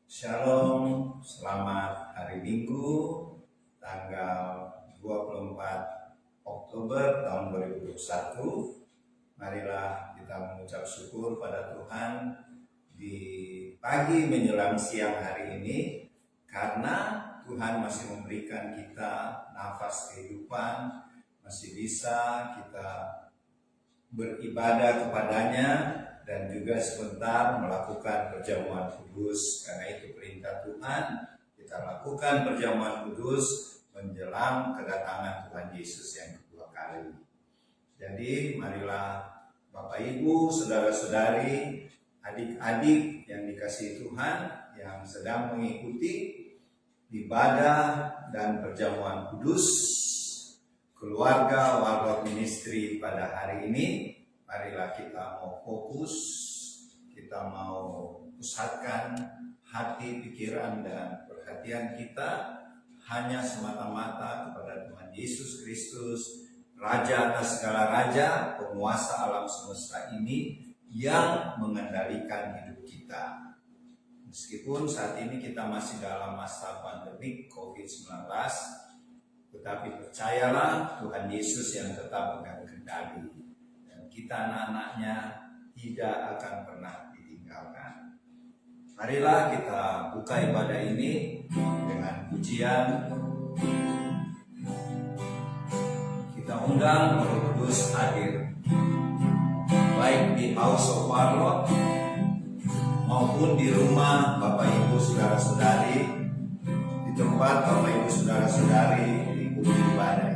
Shalom, selamat hari Minggu tanggal 24 Oktober tahun 2021. Marilah kita mengucap syukur pada Tuhan di pagi menjelang siang hari ini, karena Tuhan masih memberikan kita nafas kehidupan, masih bisa kita beribadah kepadanya dan juga sebentar melakukan perjamuan kudus. Karena itu perintah Tuhan, kita lakukan perjamuan kudus menjelang kedatangan Tuhan Yesus yang kedua kali. Jadi marilah Bapak Ibu, saudara-saudari, adik-adik yang dikasihi Tuhan yang sedang mengikuti ibadah dan perjamuan kudus keluarga Waldorf Ministry pada hari ini, marilah kita mau fokus, kita mau pusatkan hati, pikiran, dan perhatian kita hanya semata-mata kepada Tuhan Yesus Kristus, Raja atas segala raja, penguasa alam semesta ini yang mengendalikan hidup kita. Meskipun saat ini kita masih dalam masa pandemik COVID-19, tetapi percayalah Tuhan Yesus yang tetap pegang kendali. Kita anak-anaknya tidak akan pernah ditinggalkan. Marilah kita buka ibadah ini dengan pujian. Kita undang Roh Kudus hadir, baik di House of Warlock maupun di rumah Bapak Ibu saudara-saudari, di tempat Bapak Ibu saudara-saudari mengikuti ibadah.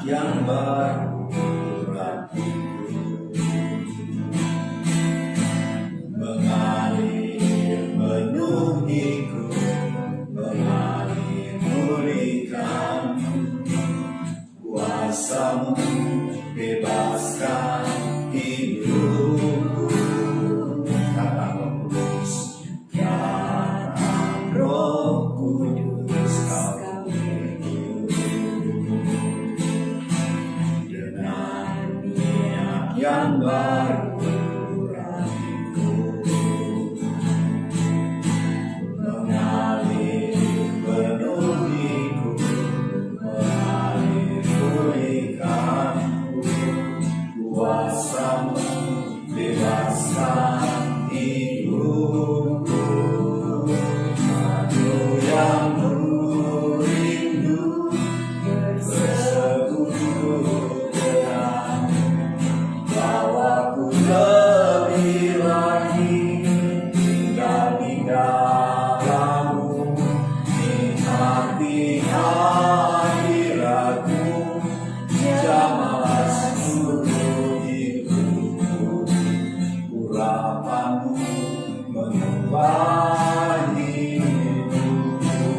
yang baru rapiku mengalir menuhiku, mengalir pulihkanku, kuasamu bebaskan hidupku. Kata Roh Kudus, kata Roh Kudus, kau yang baru rapiku, mengalir penuhiku, mengalir pulihkanku, kuasamu bebaskan hidupku. Aku yang rindu bersekutu bawaku lebih lagi tinggal di dalammu, nikmati hadiratmu, jamahlah seluruh hidupku, urapanmu mengubah hidupku.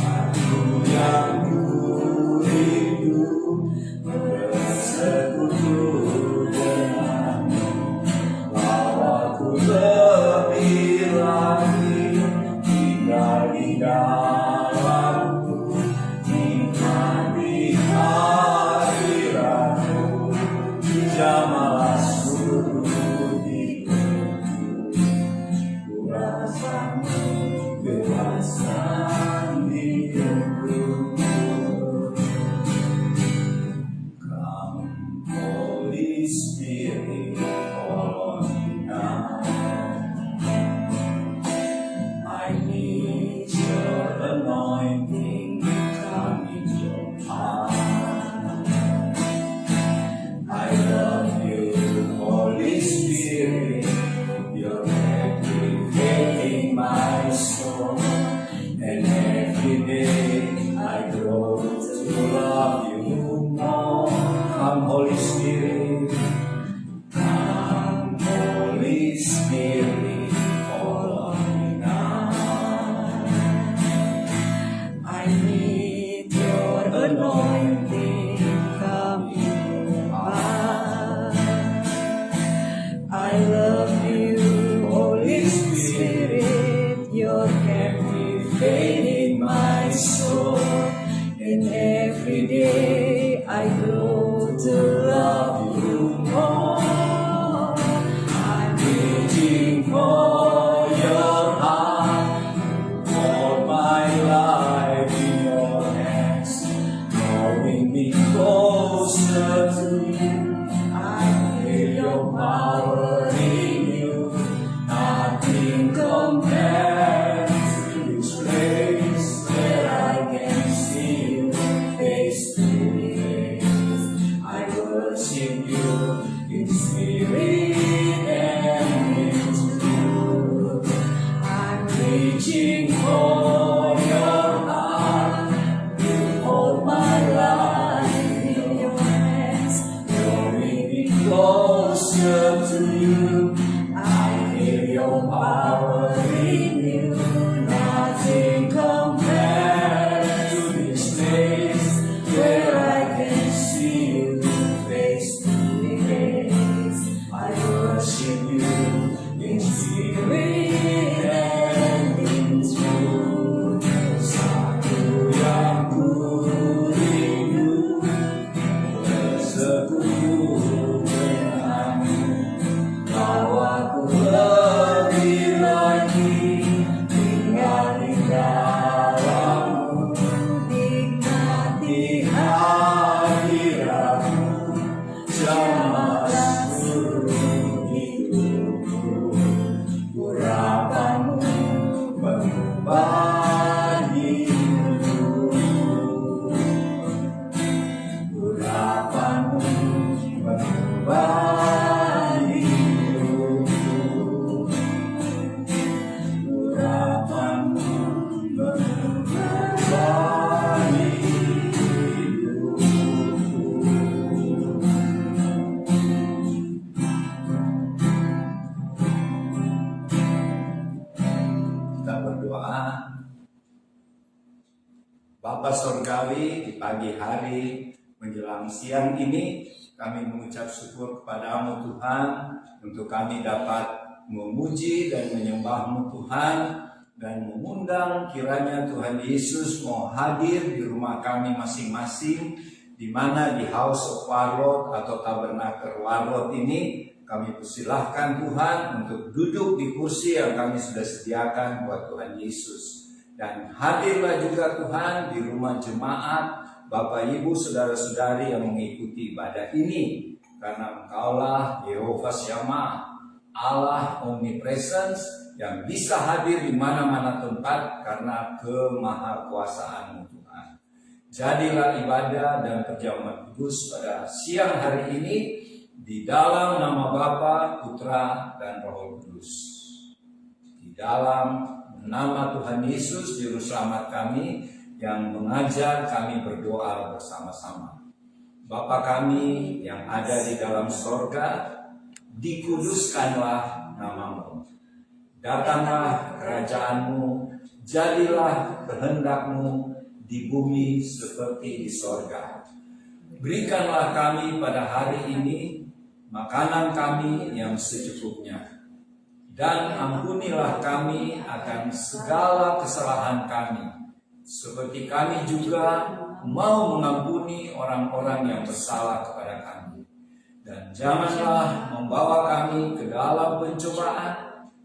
Aku yang rindu bersekutu lebih lagi tinggal di dalammu, nikmati hadiratmu, jamahlah seluruh hidupku, kurasamu bebaskan hidupku. Come, Holy Spirit, follow me now. I need your anointing, come in your power. I love you, Holy Spirit, you're activating my soul, and every day I grow to love you more. Come, Holy Spirit, come, Holy Spirit, follow me now. I need your anointing, come in your power. I love you, Holy Spirit, you're captivating my soul, di pagi hari menjelang siang ini kami mengucap syukur kepada-Mu Tuhan untuk kami dapat memuji dan menyembah-Mu Tuhan dan mengundang kiranya Tuhan Yesus mau hadir di rumah kami masing-masing, di mana di House of Warlord atau Tabernakel Warlord ini kami persilahkan Tuhan untuk duduk di kursi yang kami sudah sediakan buat Tuhan Yesus. Dan hadirlah juga Tuhan di rumah jemaat, Bapak Ibu Saudara-saudari yang mengikuti ibadah ini, karena Engkaulah Yehova Shammah, Allah Omnipresence yang bisa hadir di mana-mana tempat karena kemahakuasaan-Mu Tuhan. Jadilah ibadah dan perjamuan kudus pada siang hari ini di dalam nama Bapa, Putra, dan Roh Kudus. Di dalam nama Tuhan Yesus Juru Selamat kami yang mengajar kami berdoa bersama-sama. Bapa kami yang ada di dalam sorga, dikuduskanlah nama-Mu. Datanglah kerajaan-Mu, jadilah kehendak-Mu di bumi seperti di sorga. Berikanlah kami pada hari ini makanan kami yang secukupnya, dan ampunilah kami akan segala kesalahan kami, seperti kami juga mau mengampuni orang-orang yang bersalah kepada kami. Dan janganlah membawa kami ke dalam pencobaan,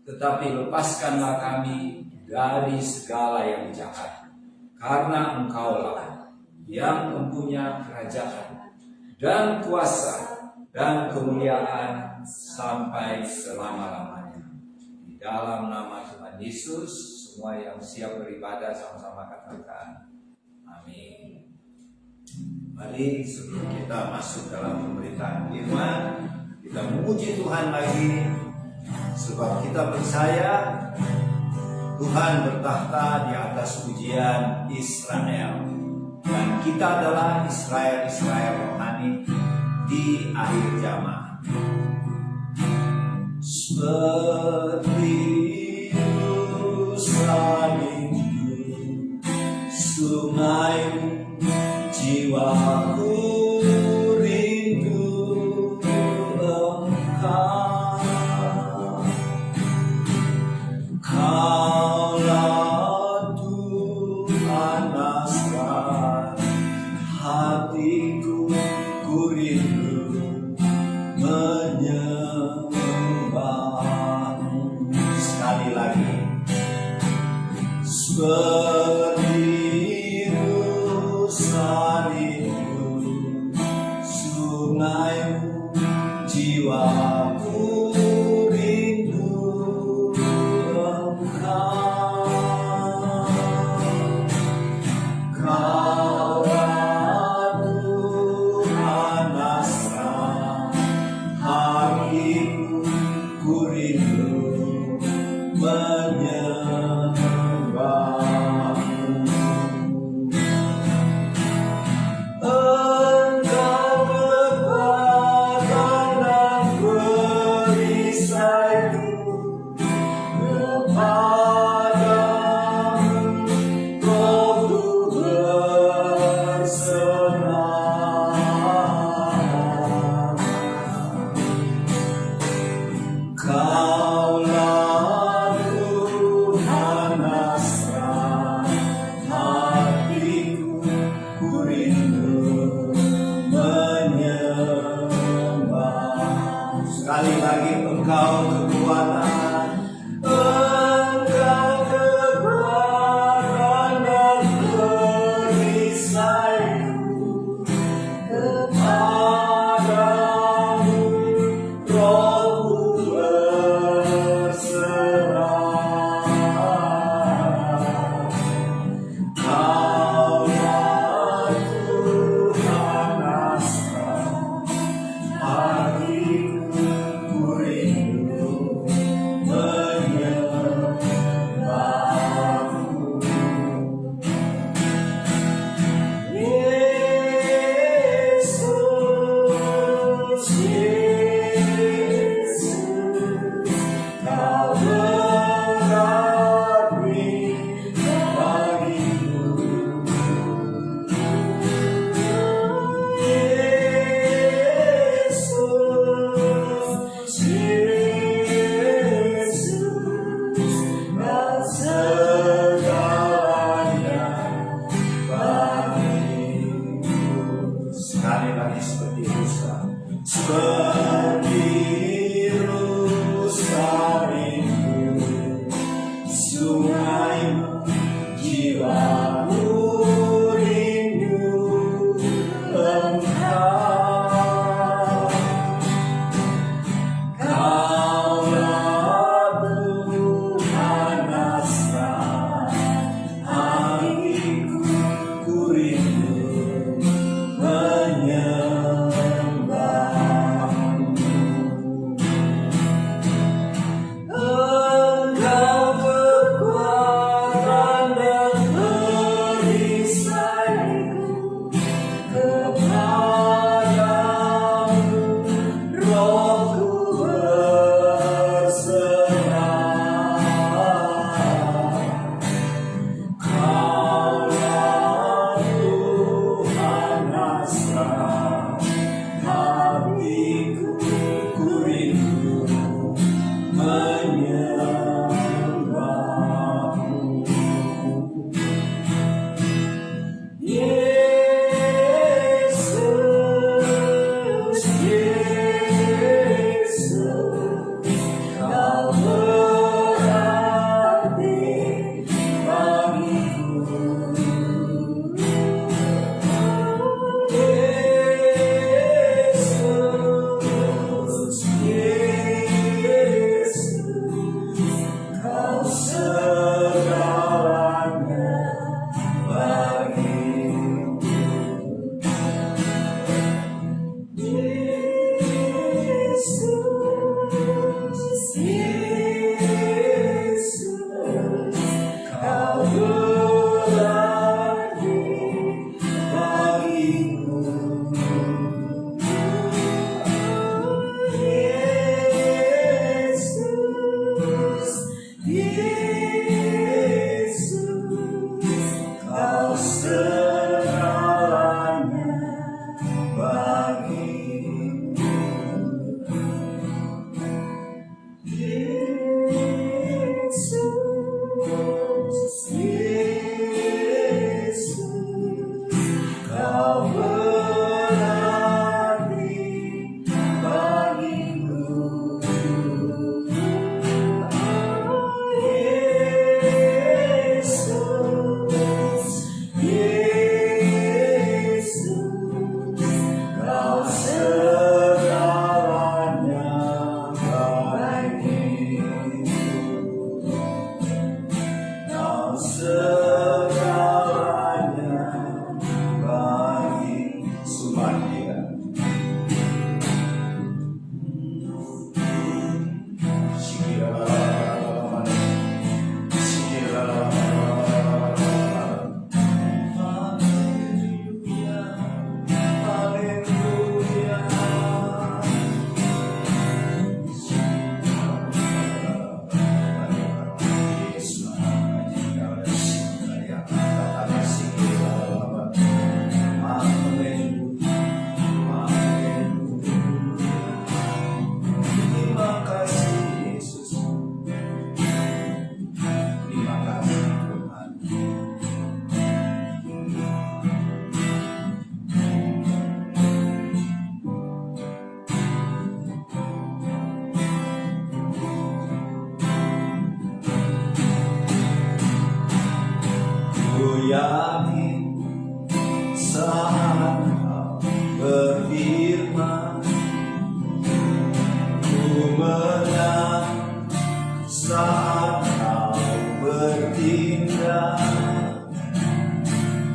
tetapi lepaskanlah kami dari segala yang jahat. Karena Engkaulah yang mempunyai kerajaan dan kuasa dan kemuliaan sampai selama-lamanya. Di dalam nama Tuhan Yesus, semua yang siap beribadah sama-sama katakan amin. Mari sebelum kita masuk dalam pemberitaan firman, kita memuji Tuhan lagi, sebab kita percaya Tuhan bertahta di atas pujian Israel, dan kita adalah Israel rohani di akhir zaman. Seperti salibmu, sungai jiwaku rindu Engkau. Kaulah Tuhan Nasrat, hatiku ku rindu menyembah-Mu. Sekali lagi. Seperti salibmu, sungai-Mu, jiwaku rindu Engkau. Kaulah Tuhan Nasrat, hatiku ku rindu menyembah-Mu. Engkau berbadan dan perisai-Ku kepadamu, Rohku berserah. Kaulah Tuhan Nasrat, hatiku ku rindu menyembah. Sekali lagi, Engkau kekuatan, Engkau kekuatan dan perisai-Ku kepadamu, Rohku berserah. Kaulah Tuhan sekali lagi seperti rusa. Seperti rusa rindu sungaimu, jiwaku rindu Engkau. Kaulah Tuhan asra hatiku, ku rindu menyembahmu. Engkau kekuatan dan perisaiku, kepadamu rohku berserah. Kaulah Tuhan asra hatiku, ku rindu menyembahmu. Yesus, Yesus, Kau berarti bagiku. Yesus, Yesus, Kau segalanya bagiku. Yesus, Yesus, Kau berarti bagiku. Yesus, Yesus, Kau segalanya bagiku. Yesus, Yesus, Kau berarti bagiku. Yesus, Yesus, Kau segalanya bagiku. Kau segalanya bagi Sumadia. Terima kasih Yesus. Terima kasih Tuhan. Ku yakin saat Kau berfirman, ku menang saat Kau bertindak.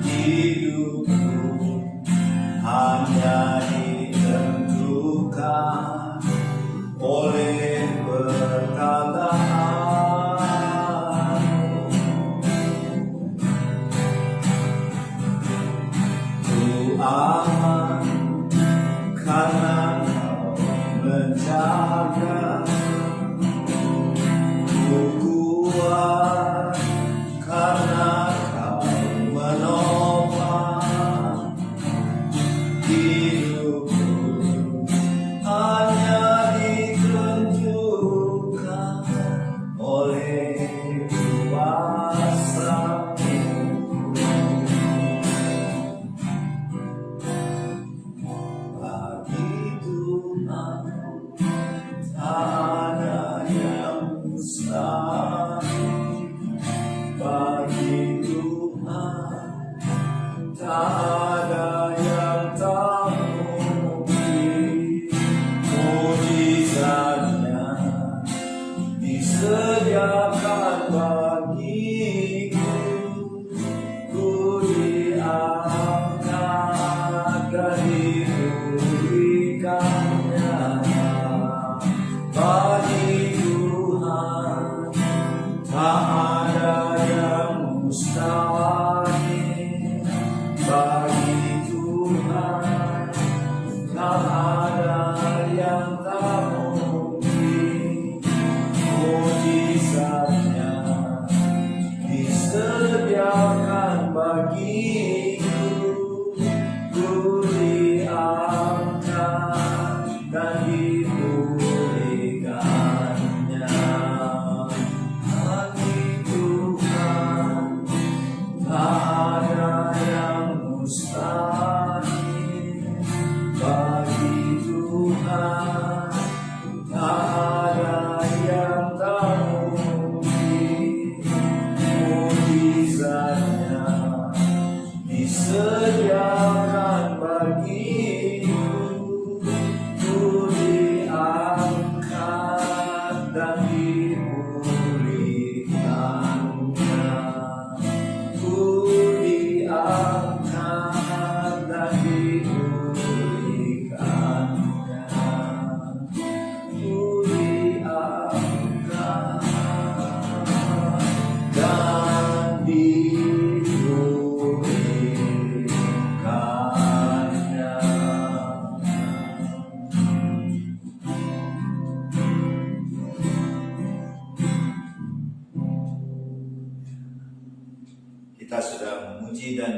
Hidupku hanya ditentukan oleh perkataan-Mu. Ku aman karena Kau menjaga. Ku kuat karena Kau menopang. Hidupku hanya ditentukan oleh kuasa-Mu.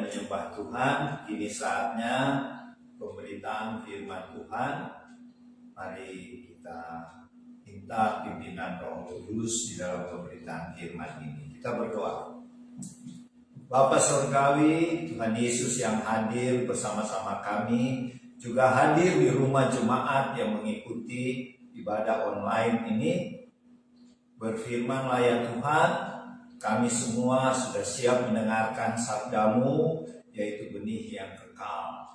menyembah Tuhan. Ini saatnya pemberitaan firman Tuhan. Mari kita minta pimpinan Roh Kudus di dalam pemberitaan firman ini. Kita berdoa. Bapa Surgawi, Tuhan Yesus yang hadir bersama-sama kami, juga hadir di rumah jemaat yang mengikuti ibadah online ini. Berfirmanlah ya Tuhan, kami semua sudah siap mendengarkan sabdamu, yaitu benih yang kekal.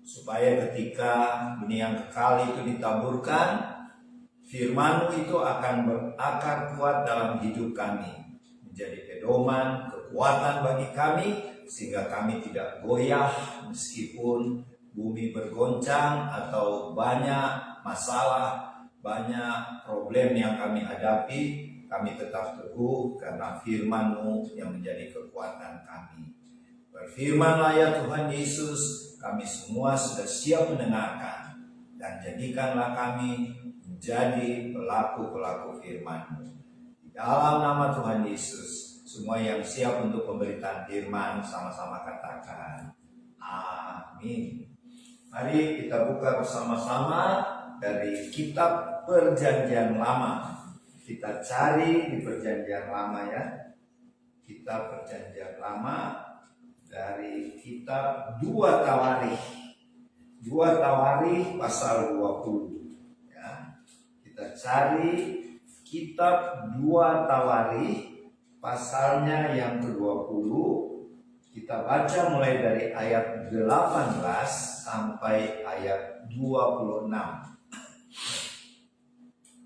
Supaya ketika benih yang kekal itu ditaburkan, firman-Mu itu akan berakar kuat dalam hidup kami, menjadi pedoman, kekuatan bagi kami, sehingga kami tidak goyah meskipun bumi bergoncang atau banyak masalah, banyak problem yang kami hadapi. Kami tetap teguh karena firman-Mu yang menjadi kekuatan kami. Berfirmanlah ya Tuhan Yesus, kami semua sudah siap mendengarkan, dan jadikanlah kami menjadi pelaku-pelaku firman-Mu. Di dalam nama Tuhan Yesus, semua yang siap untuk pemberitaan firman sama-sama katakan amin. Mari kita buka bersama-sama dari kitab Perjanjian Lama. Kita cari di Perjanjian Lama ya. Kitab Perjanjian Lama dari kitab 2 Tawarikh. 2 Tawarikh pasal 20 ya. Kita cari kitab 2 Tawarikh pasalnya yang ke-20. Kita baca mulai dari ayat 18 sampai ayat 26.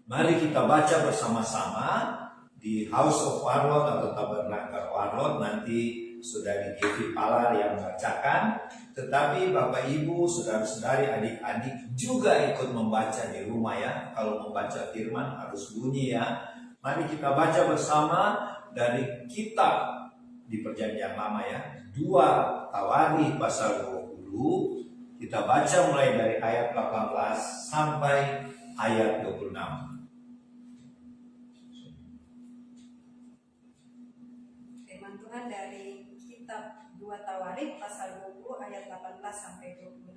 Mari kita baca bersama-sama di House of Warlord atau Tabernakel Warlord. Nanti sudah di GV Palar yang membacakan. Tetapi Bapak Ibu, saudara-saudari, adik-adik juga ikut membaca di rumah ya. Kalau membaca firman harus bunyi ya. Mari kita baca bersama dari kitab di Perjanjian Lama ya, 2 Tawarikh pasal 20. Kita baca mulai dari ayat 18 sampai ayat 26. Firman Tuhan dari kitab 2 Tawarikh pasal 20 ayat 18 sampai 26.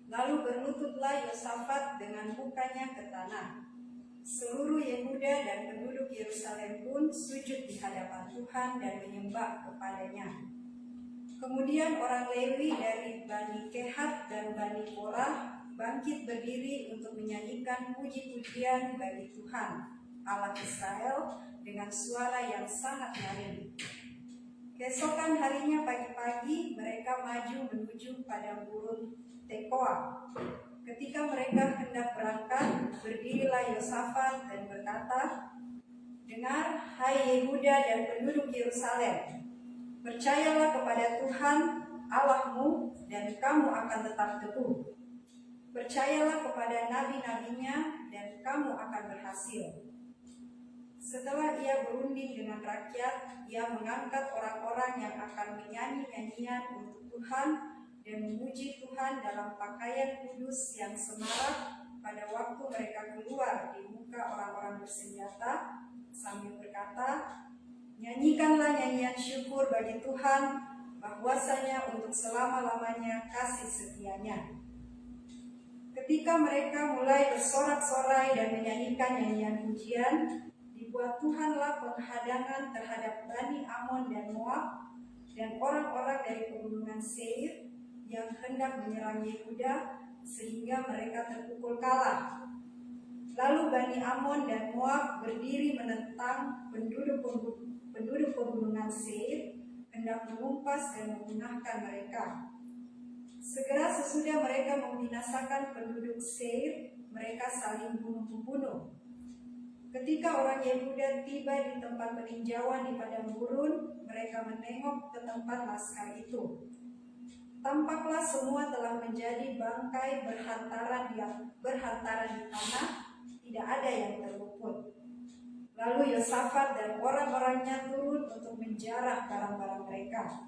Lalu berlututlah Yosafat dengan mukanya ke tanah. Seluruh Yehuda dan penduduk Yerusalem pun sujud di hadapan Tuhan dan menyembah kepadanya. Kemudian orang Lewi dari Bani Kehat dan Bani Korah bangkit berdiri untuk menyanyikan puji-pujian bagi Tuhan, Allah Israel, dengan suara yang sangat nyaring. Keesokan harinya pagi-pagi mereka maju menuju padang gurun Tekoa. Ketika mereka hendak berangkat, berdirilah Yosafat dan berkata, "Dengar, hai Yehuda dan penduduk Yerusalem, percayalah kepada Tuhan Allahmu dan kamu akan tetap teguh. Percayalah kepada nabi-nabinya dan kamu akan berhasil." Setelah ia berunding dengan rakyat, ia mengangkat orang-orang yang akan menyanyi nyanyian untuk Tuhan dan memuji Tuhan dalam pakaian kudus yang semarak pada waktu mereka keluar di muka orang-orang bersenjata, sambil berkata, "Nyanyikanlah nyanyian syukur bagi Tuhan, bahwasanya untuk selama-lamanya kasih setianya." Ketika mereka mulai bersorak-sorai dan menyanyikan nyanyian pujian, dibuat Tuhanlah penghadangan terhadap Bani Amon dan Moab dan orang-orang dari pegunungan Seir yang hendak menyerang Yehuda, sehingga mereka terpukul kalah. Lalu Bani Amon dan Moab berdiri menentang penduduk pegunungan Seir, hendak menumpas dan memunahkan mereka. Segera sesudah mereka membinasakan penduduk Seir, mereka saling bunuh-membunuh. Ketika orang Yehuda tiba di tempat peninjauan di padang gurun, mereka menengok ke tempat laskar itu. Tampaklah semua telah menjadi bangkai berhantaran di tanah, tidak ada yang terluput. Lalu Yosafat dan orang-orangnya turun untuk menjarah barang-barang mereka.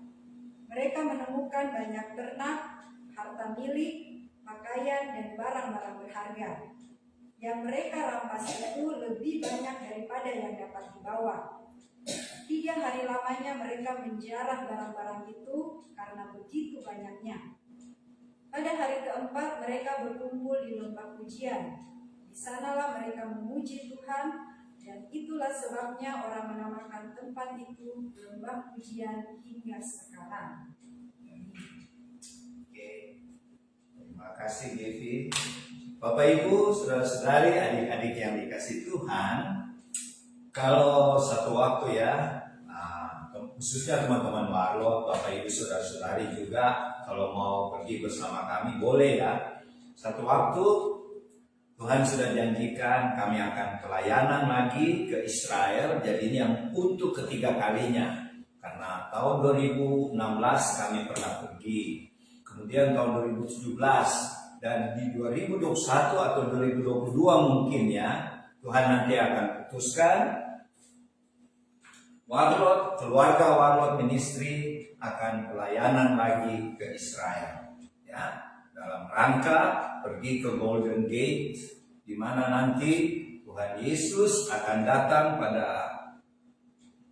Mereka menemukan banyak ternak, harta milik, pakaian, dan barang-barang berharga. Yang mereka rampas itu lebih banyak daripada yang dapat dibawa. 3 hari lamanya mereka menjarah barang-barang itu karena begitu banyaknya. Pada hari keempat mereka berkumpul di lembah pujian. Di sanalah mereka memuji Tuhan, dan itulah sebabnya orang menamakan tempat itu lembah pujian hingga sekarang. Oke, terima kasih Devi. Bapak Ibu, saudara-saudari, adik-adik yang dikasih Tuhan, kalau satu waktu ya, khususnya teman-teman Warlot, Bapak Ibu, saudara-saudari juga, kalau mau pergi bersama kami boleh ya. Satu waktu Tuhan sudah janjikan kami akan pelayanan lagi ke Israel, jadi ini yang untuk ketiga kalinya. Karena tahun 2016 kami pernah pergi, kemudian tahun 2017, dan di 2021 atau 2022 mungkin ya, Tuhan nanti akan putuskan Warlot, keluarga Warlot Ministry akan pelayanan lagi ke Israel, ya, dalam rangka pergi ke Golden Gate, di mana nanti Tuhan Yesus akan datang pada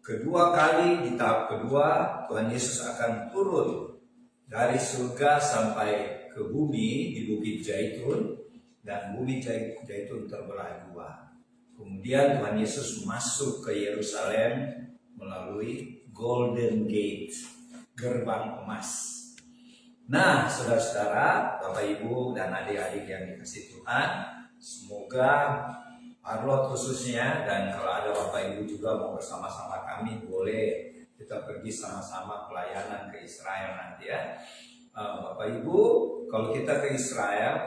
kedua kali. Di tahap kedua, Tuhan Yesus akan turun dari surga sampai ke bumi di Bukit Zaitun, dan bumi Zaitun terbelah dua. Kemudian Tuhan Yesus masuk ke Yerusalem melalui Golden Gate, gerbang emas. Nah, saudara-saudara, Bapak Ibu dan adik-adik yang dikasih Tuhan, semoga Warlot khususnya, dan kalau ada Bapak Ibu juga mau bersama-sama kami, boleh kita pergi sama-sama pelayanan ke Israel nanti ya. Bapak Ibu, kalau kita ke Israel,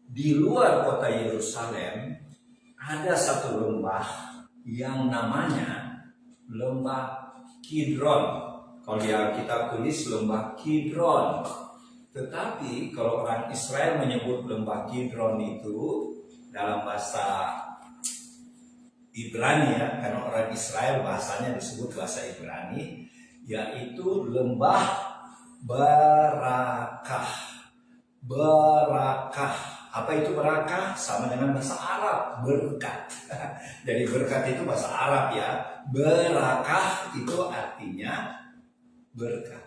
di luar kota Yerusalem ada satu lembah yang namanya Lembah Kidron. Kalau di Alkitab tulis Lembah Kidron. Tetapi kalau orang Israel menyebut Lembah Kidron itu dalam bahasa Ibrani ya, karena orang Israel bahasanya disebut bahasa Ibrani, yaitu Lembah Barakah. Barakah. Apa itu barakah? Sama dengan bahasa Arab, berkat. Jadi berkat itu bahasa Arab ya. Barakah itu artinya berkat.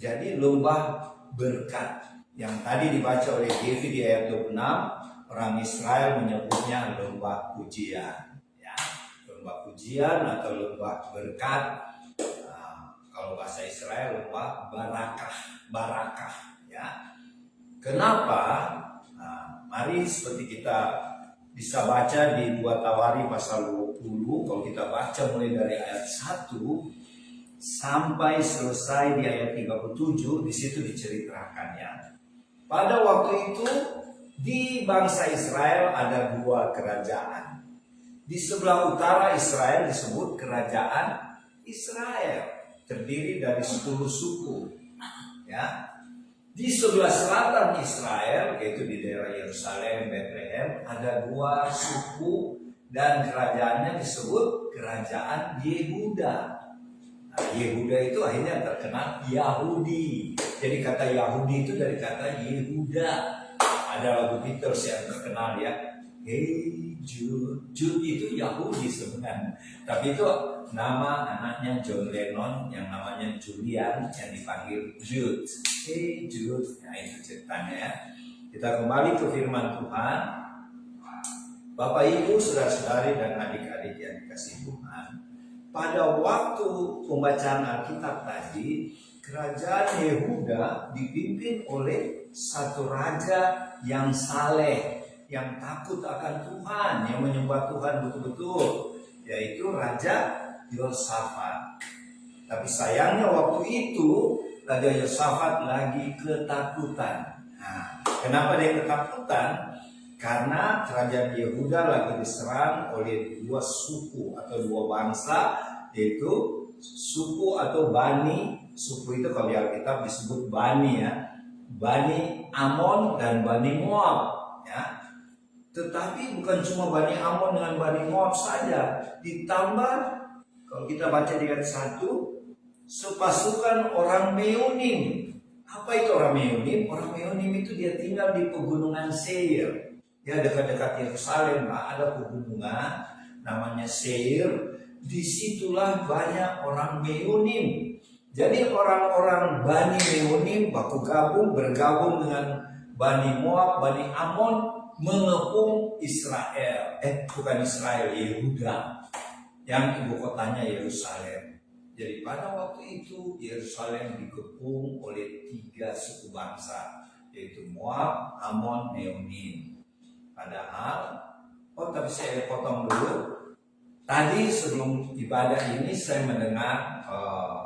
Jadi lembah berkat yang tadi dibaca oleh Devi di ayat 26, orang Israel menyebutnya lembah pujian. Ya, lembah pujian atau lembah berkat. Kalau bahasa Israel lembah barakah, barakah. Ya, kenapa? Mari seperti kita bisa baca di 2 Tawari pasal 20, kalau kita baca mulai dari ayat 1 sampai selesai di ayat 37, di situ diceritakan ya. Pada waktu itu di bangsa Israel ada 2 kerajaan. Di sebelah utara Israel disebut kerajaan Israel, terdiri dari 10 suku. Ya. Di sebelah selatan Israel, yaitu di daerah Yerusalem, Bethlehem, ada 2 suku dan kerajaannya disebut kerajaan Yehuda. Nah, Yehuda itu akhirnya terkenal Yahudi. Jadi kata Yahudi itu dari kata Yehuda. Ada lagu Beatles yang terkenal ya, Hey Jude. Jude itu Yahudi sebenarnya, tapi itu nama anaknya John Lennon yang namanya Julian yang dipanggil Jude. Hey Jude, nah itu ceritanya ya. Kita kembali ke firman Tuhan. Bapak Ibu, saudara-saudari dan adik-adik yang dikasih Tuhan, pada waktu pembacaan Alkitab tadi, kerajaan Yehuda dipimpin oleh satu raja yang saleh, yang takut akan Tuhan, yang menyembah Tuhan betul-betul, yaitu Raja Yosafat. Tapi sayangnya waktu itu Raja Yosafat lagi ketakutan. Nah, kenapa dia ketakutan? Karena kerajaan Yehuda lagi diserang oleh 2 suku atau 2 bangsa, yaitu suku atau Bani. Suku itu kalau di Alkitab disebut Bani ya, Bani Amon dan Bani Moab ya. Tetapi bukan cuma Bani Amon dengan Bani Moab saja, ditambah kalau kita baca di ayat 1, sepasukan orang Meonim. Apa itu orang Meonim? Orang Meonim itu dia tinggal di pegunungan Seir. Ya, dekat-dekat Yerusalem ada pegunungan namanya Seir, disitulah banyak orang Meunim. Jadi orang-orang Bani Meunim bergabung dengan Bani Moab, Bani Amon, mengepung Israel. Bukan Israel, Yehuda, yang ibu kotanya Yerusalem. Jadi pada waktu itu Yerusalem dikepung oleh 3 suku bangsa, yaitu Moab, Amon, Meunim. Padahal, tapi saya potong dulu. Tadi sebelum ibadah ini saya mendengar,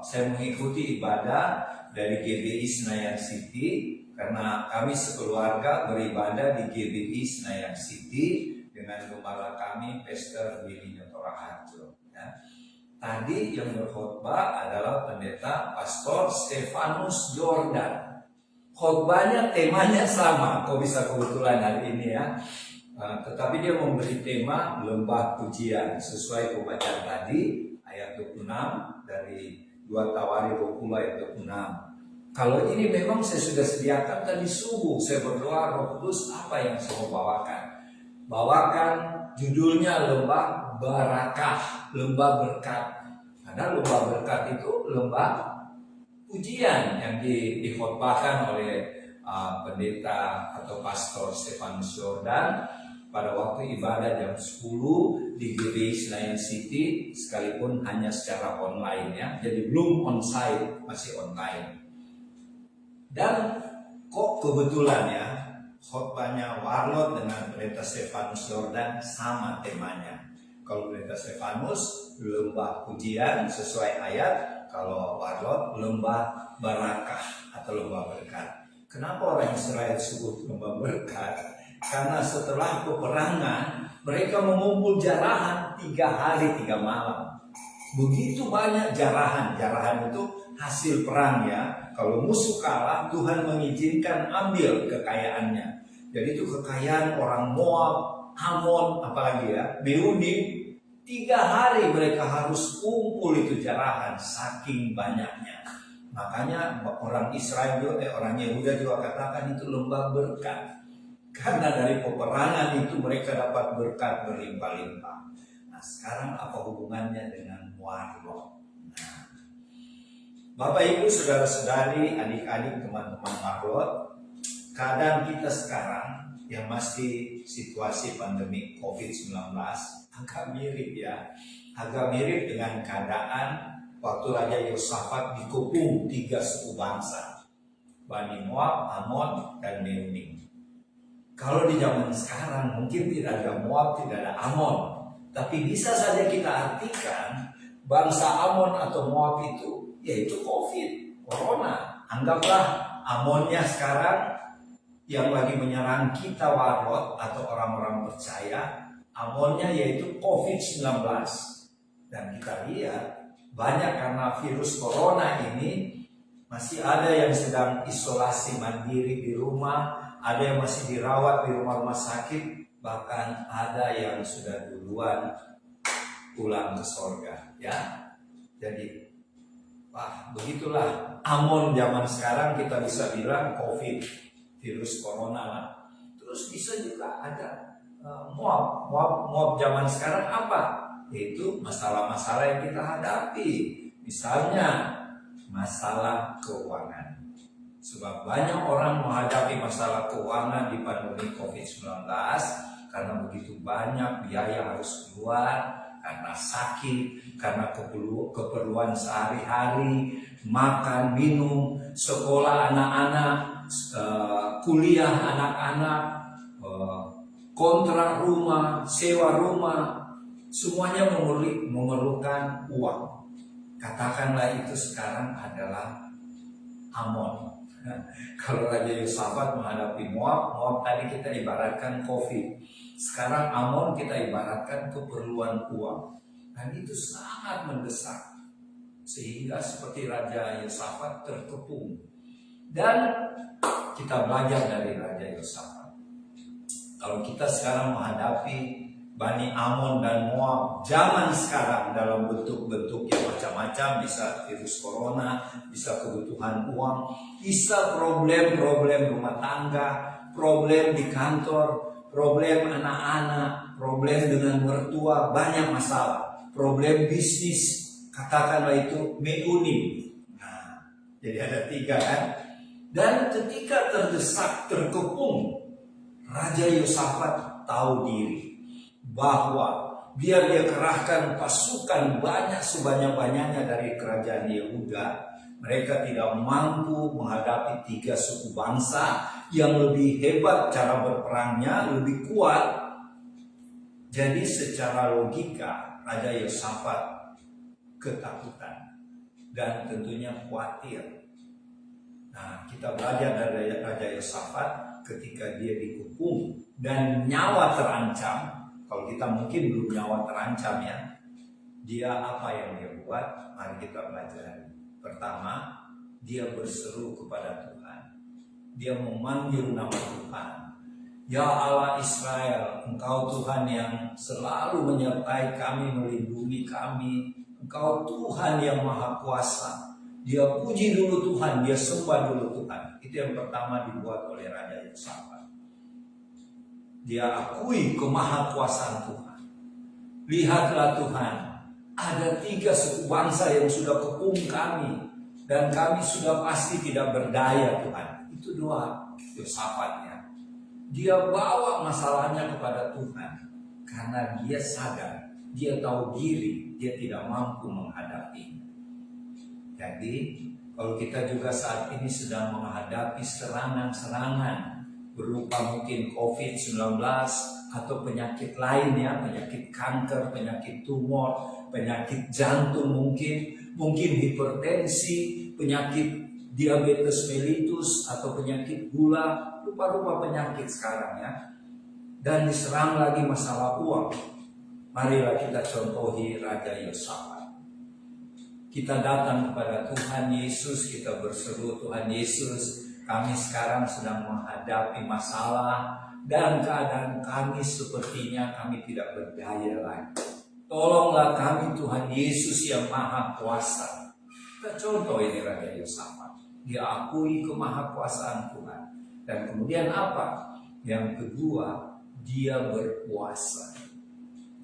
saya mengikuti ibadah dari GBI Senayan City, karena kami sekeluarga beribadah di GBI Senayan City dengan gembala kami Pastor Willy Nyotora Harjo. Ya. Tadi yang berkhotbah adalah pendeta Pastor Stefanus Jordan. Khotbahnya temanya sama, kok bisa kebetulan hari ini ya. Tetapi dia memberi tema lembah pujian sesuai pembacaan tadi ayat 26 dari 2 Tawari 20 ayat 26. Kalau ini memang saya sudah sediakan tadi subuh, saya berdoa Roh Kudus apa yang saya mau bawakan. Bawakan judulnya lembah barakah, lembah berkat. Karena lembah berkat itu lembah pujian yang dikhotbahkan oleh pendeta atau Pastor Stefanus Jordan pada waktu ibadah jam 10 di GBI Senayan City, sekalipun hanya secara online ya, jadi belum on-site, masih online. Dan kok kebetulan ya, khotbahnya Warlot dengan pendeta Stefanus Jordan sama temanya. Kalau pendeta Stefanus lembah pujian sesuai ayat, kalau Warlot lembah barakah atau lembah berkat. Kenapa orang Israel sebut lembah berkat? Karena setelah peperangan mereka mengumpul jarahan 3 hari 3 malam. Begitu banyak jarahan. Jarahan itu hasil perang ya. Kalau musuh kalah, Tuhan mengizinkan ambil kekayaannya. Jadi itu kekayaan orang Moab, Amon, apalagi ya, Meunim. 3 hari mereka harus kumpul itu jarahan, saking banyaknya. Makanya orang Israel juga, orang Yehuda juga katakan itu lembah berkat. Karena dari peperangan itu mereka dapat berkat berlimpah-limpah. Nah, sekarang apa hubungannya dengan Warlot? Nah, Bapak Ibu, saudara-saudari, adik-adik, teman-teman Warlot, keadaan kita sekarang yang masih situasi pandemi COVID-19 agak mirip ya. Agak mirip dengan keadaan waktu Raja Yosafat dikepung 3 suku bangsa, Bani Moab, Amon, dan Meunim. Kalau di zaman sekarang mungkin tidak ada Moab, tidak ada Amon, tapi bisa saja kita artikan bangsa Amon atau Moab itu yaitu COVID, Corona. Anggaplah Amonnya sekarang yang lagi menyerang kita Warlot atau orang-orang percaya, Amonnya yaitu COVID-19. Dan kita lihat banyak karena virus Corona ini masih ada yang sedang isolasi mandiri di rumah, ada yang masih dirawat di rumah-rumah sakit, bahkan ada yang sudah duluan pulang ke sorga ya. Jadi begitulah Amon zaman sekarang, kita bisa bilang COVID, virus Corona lah. Terus bisa juga ada Moab zaman sekarang apa? Yaitu masalah-masalah yang kita hadapi. Misalnya masalah keuangan. Sebab banyak orang menghadapi masalah keuangan di pandemi COVID-19 karena begitu banyak biaya harus keluar, karena sakit, karena keperluan sehari-hari, makan, minum, sekolah anak-anak, kuliah anak-anak, kontrak rumah, sewa rumah, semuanya memerlukan uang. Katakanlah itu sekarang adalah Amon. Kalau Raja Yosafat menghadapi Moab tadi kita ibaratkan COVID. Sekarang Amon kita ibaratkan keperluan uang. Dan itu sangat mendesak. Sehingga seperti Raja Yosafat terkepung. Dan kita belajar dari Raja Yosafat. Kalau kita sekarang menghadapi Bani Amon dan Moab zaman sekarang dalam bentuk-bentuk yang macam-macam, bisa virus corona, bisa kebutuhan uang, bisa problem-problem rumah tangga, problem di kantor, problem anak-anak, problem dengan mertua, banyak masalah. problem bisnis, katakanlah itu Meuni. Nah, jadi ada 3 kan. Dan ketika terdesak, terkepung, Raja Yosafat tahu diri bahwa biar dia kerahkan pasukan banyak sebanyak-banyaknya dari kerajaan Yehuda, mereka tidak mampu menghadapi 3 suku bangsa yang lebih hebat cara berperangnya, lebih kuat. Jadi secara logika Raja Yosafat ketakutan dan tentunya khawatir. Nah, kita belajar dari Raja Yosafat ketika dia dikepung dan nyawa terancam. Kalau kita mungkin belum nyawa terancam ya, dia apa yang dia buat? Mari kita belajar. Pertama, dia berseru kepada Tuhan. Dia memanggil nama Tuhan. Ya Allah Israel, Engkau Tuhan yang selalu menyertai kami, melindungi kami. Engkau Tuhan yang Maha Kuasa. Dia puji dulu Tuhan, dia sembah dulu Tuhan. Itu yang pertama dibuat oleh Raja Yosafat. Dia akui kemahakuasaan Tuhan. Lihatlah Tuhan, ada 3 suku bangsa yang sudah kepung kami, dan kami sudah pasti tidak berdaya Tuhan. Itu doa Yosafatnya. Dia bawa masalahnya kepada Tuhan karena dia sadar, dia tahu diri, dia tidak mampu menghadapinya. Jadi kalau kita juga saat ini sedang menghadapi serangan-serangan berupa mungkin COVID-19 atau penyakit lainnya, penyakit kanker, penyakit tumor, penyakit jantung mungkin hipertensi, penyakit diabetes mellitus atau penyakit gula, rupa-rupa penyakit sekarang ya. Dan diserang lagi masalah uang. Marilah kita contohi Raja Yosafat. Kita datang kepada Tuhan Yesus, kita berseru, Tuhan Yesus, kami sekarang sedang menghadapi masalah dan keadaan kami sepertinya kami tidak berdaya lagi. Tolonglah kami Tuhan Yesus yang Maha Kuasa. Kita contoh ini Raja Yosafat. Dia akui kemahakuasaan Tuhan. Dan kemudian apa? Yang kedua, dia berpuasa.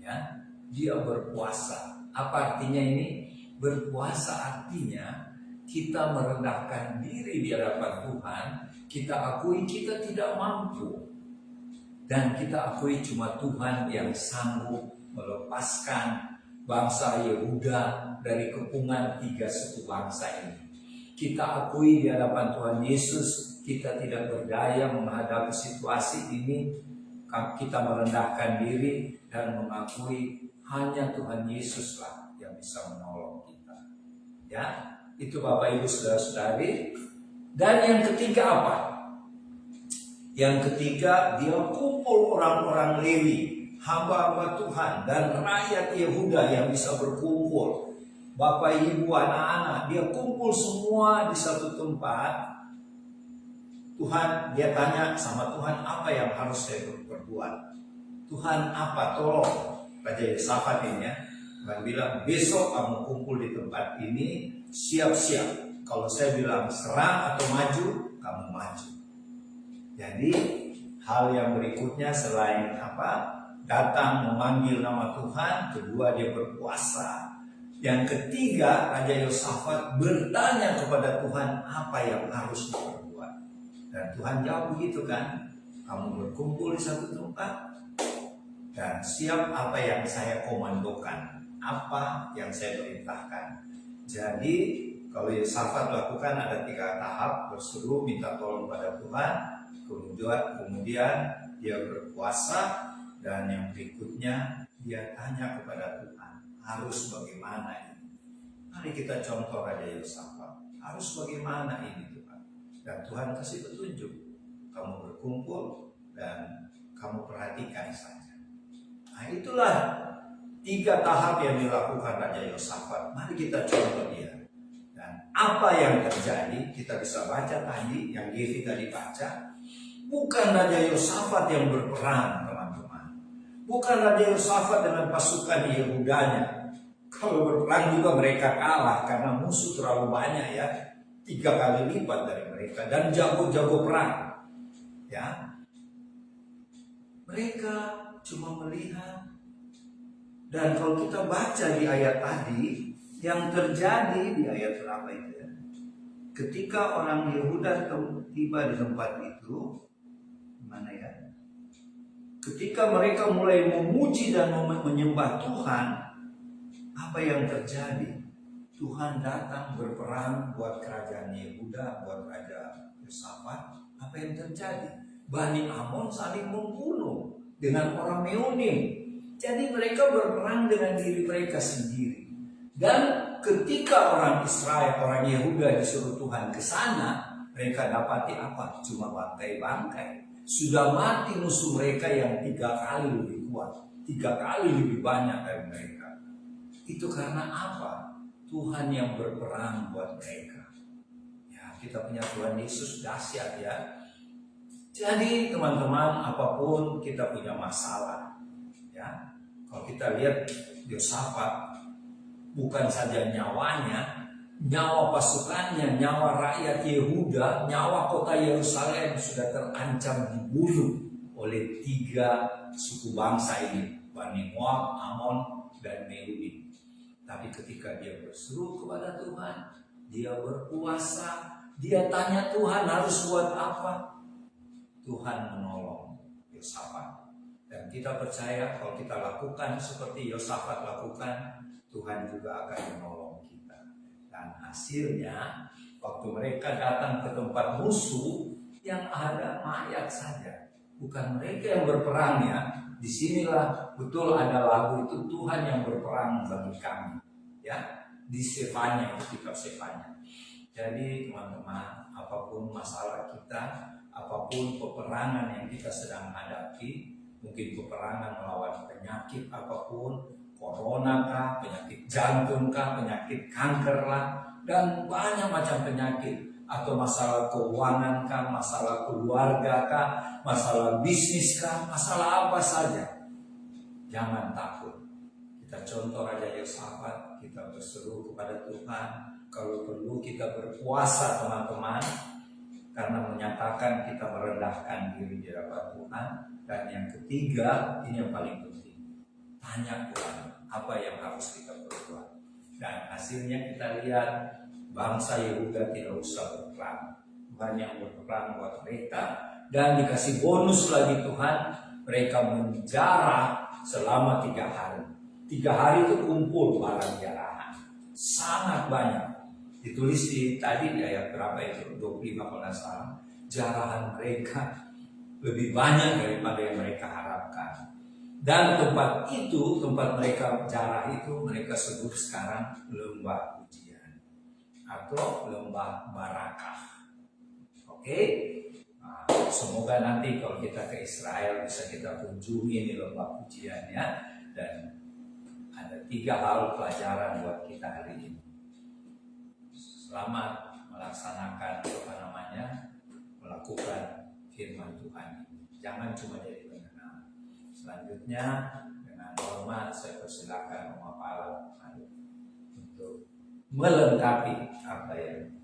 Ya, dia berpuasa. Apa artinya ini? Berpuasa artinya kita merendahkan diri di hadapan Tuhan, kita akui kita tidak mampu, dan kita akui cuma Tuhan yang sanggup melepaskan bangsa Yehuda dari kepungan 3 suku bangsa ini. Kita akui di hadapan Tuhan Yesus, kita tidak berdaya menghadapi situasi ini. Kita merendahkan diri dan mengakui hanya Tuhan Yesuslah yang bisa menolong kita. Ya. Itu Bapak Ibu Saudara-saudari. Dan yang ketiga apa? Yang ketiga, dia kumpul orang-orang Lewi, hamba-hamba Tuhan dan rakyat Yehuda yang bisa berkumpul. Bapak Ibu, anak-anak, dia kumpul semua di satu tempat. Tuhan, dia tanya sama Tuhan, apa yang harus saya berbuat? Tuhan apa? Tolong. Raja Yosafat ini ya. Tuhan bilang, besok kamu kumpul di tempat ini, siap-siap. Kalau saya bilang serang atau maju, kamu maju. Jadi hal yang berikutnya selain apa? Datang memanggil nama Tuhan. Kedua, dia berpuasa. Yang ketiga, Raja Yosafat bertanya kepada Tuhan apa yang harus diperbuat. Dan Tuhan jawab begitu kan? Kamu berkumpul di satu tempat dan siap apa yang saya komandokan. Apa yang saya perintahkan. Jadi kalau Yosafat lakukan ada 3 tahap: berseru, minta tolong pada Tuhan, kemudian dia berpuasa, dan yang berikutnya dia tanya kepada Tuhan, harus bagaimana ini? Mari kita contoh Raja Yosafat, harus bagaimana ini Tuhan? Dan Tuhan kasih petunjuk, kamu berkumpul dan kamu perhatikan saja. Nah itulah 3 tahap yang dilakukan Raja Yosafat. Mari kita contoh dia. Dan apa yang terjadi, kita bisa baca tadi, yang Gevi tadi baca. Bukan Raja Yosafat yang berperang, teman-teman. Bukan Raja Yosafat dengan pasukan Yehudanya. Kalau berperang juga mereka kalah, karena musuh terlalu banyak ya. 3 kali lipat dari mereka. Dan jago-jago perang. Ya. Mereka cuma melihat Dan kalau kita baca di ayat tadi, yang terjadi di ayat berapa itu ya? Ketika orang Yehuda tiba di tempat itu, mana ya? Ketika mereka mulai memuji dan menyembah Tuhan, apa yang terjadi? Tuhan datang berperang buat kerajaan Yehuda, buat Raja Yosafat. Apa yang terjadi? Bani Amon saling membunuh dengan orang Meonim. Jadi mereka berperang dengan diri mereka sendiri. Dan ketika orang Israel, orang Yehuda disuruh Tuhan ke sana, mereka dapati apa? Cuma bangkai-bangkai. Sudah mati musuh mereka yang 3 kali lebih kuat, 3 kali lebih banyak dari mereka. Itu karena apa? Tuhan yang berperang buat mereka. Ya, kita punya Tuhan Yesus dahsyat ya. Jadi teman-teman, apapun kita punya masalah, ya. Kalau kita lihat Yosafat, bukan saja nyawanya, nyawa pasukannya, nyawa rakyat Yehuda, nyawa kota Yerusalem sudah terancam dibunuh oleh 3 suku bangsa ini, Bani Moab, Amon, dan Meuni. Tapi ketika dia berseru kepada Tuhan, dia berpuasa, dia tanya Tuhan harus buat apa? Tuhan menolong Yosafat. Dan kita percaya kalau kita lakukan seperti Yosafat lakukan, Tuhan juga akan menolong kita. Dan hasilnya, waktu mereka datang ke tempat musuh, yang ada mayat saja. Bukan mereka yang berperang ya. Disinilah betul ada lagu itu, Tuhan yang berperang bagi kami. Ya, di Sefanya, itu kitab Sefanya. Jadi teman-teman, apapun masalah kita, apapun peperangan yang kita sedang hadapi, mungkin peperangan melawan penyakit apapun, corona kah, penyakit jantung kah, penyakit kanker lah, dan banyak macam penyakit, atau masalah keuangan kah, masalah keluarga kah, masalah bisnis kah, masalah apa saja, jangan takut. Kita contoh Raja Yosafat, kita berseru kepada Tuhan. Kalau perlu kita berpuasa teman-teman, karena menyatakan kita merendahkan diri di hadapan Tuhan. Dan yang ketiga, ini yang paling penting, tanya Tuhan apa yang harus kita perbuat. Dan hasilnya kita lihat bangsa Yehuda tidak usah berperang, Tuhan yang berperang buat mereka. Dan dikasih bonus lagi Tuhan, mereka menjarah selama 3 hari. 3 hari itu kumpul barang jarahan, sangat banyak. Ditulis tadi di ayat berapa itu, 25 kalau tidak salah, jarahan mereka lebih banyak daripada yang mereka harapkan. Dan tempat itu, tempat mereka jarah itu, mereka sebut sekarang lembah pujian atau lembah barakah. Oke? Nah, semoga nanti kalau kita ke Israel bisa kita kunjungi di lembah pujian ya. Dan ada 3 hal pelajaran buat kita hari ini. Selamat melaksanakan melakukan firman Tuhan ini. Jangan cuma jadi pendengar. Selanjutnya dengan hormat saya persilakan Om Apala untuk melengkapi apa yang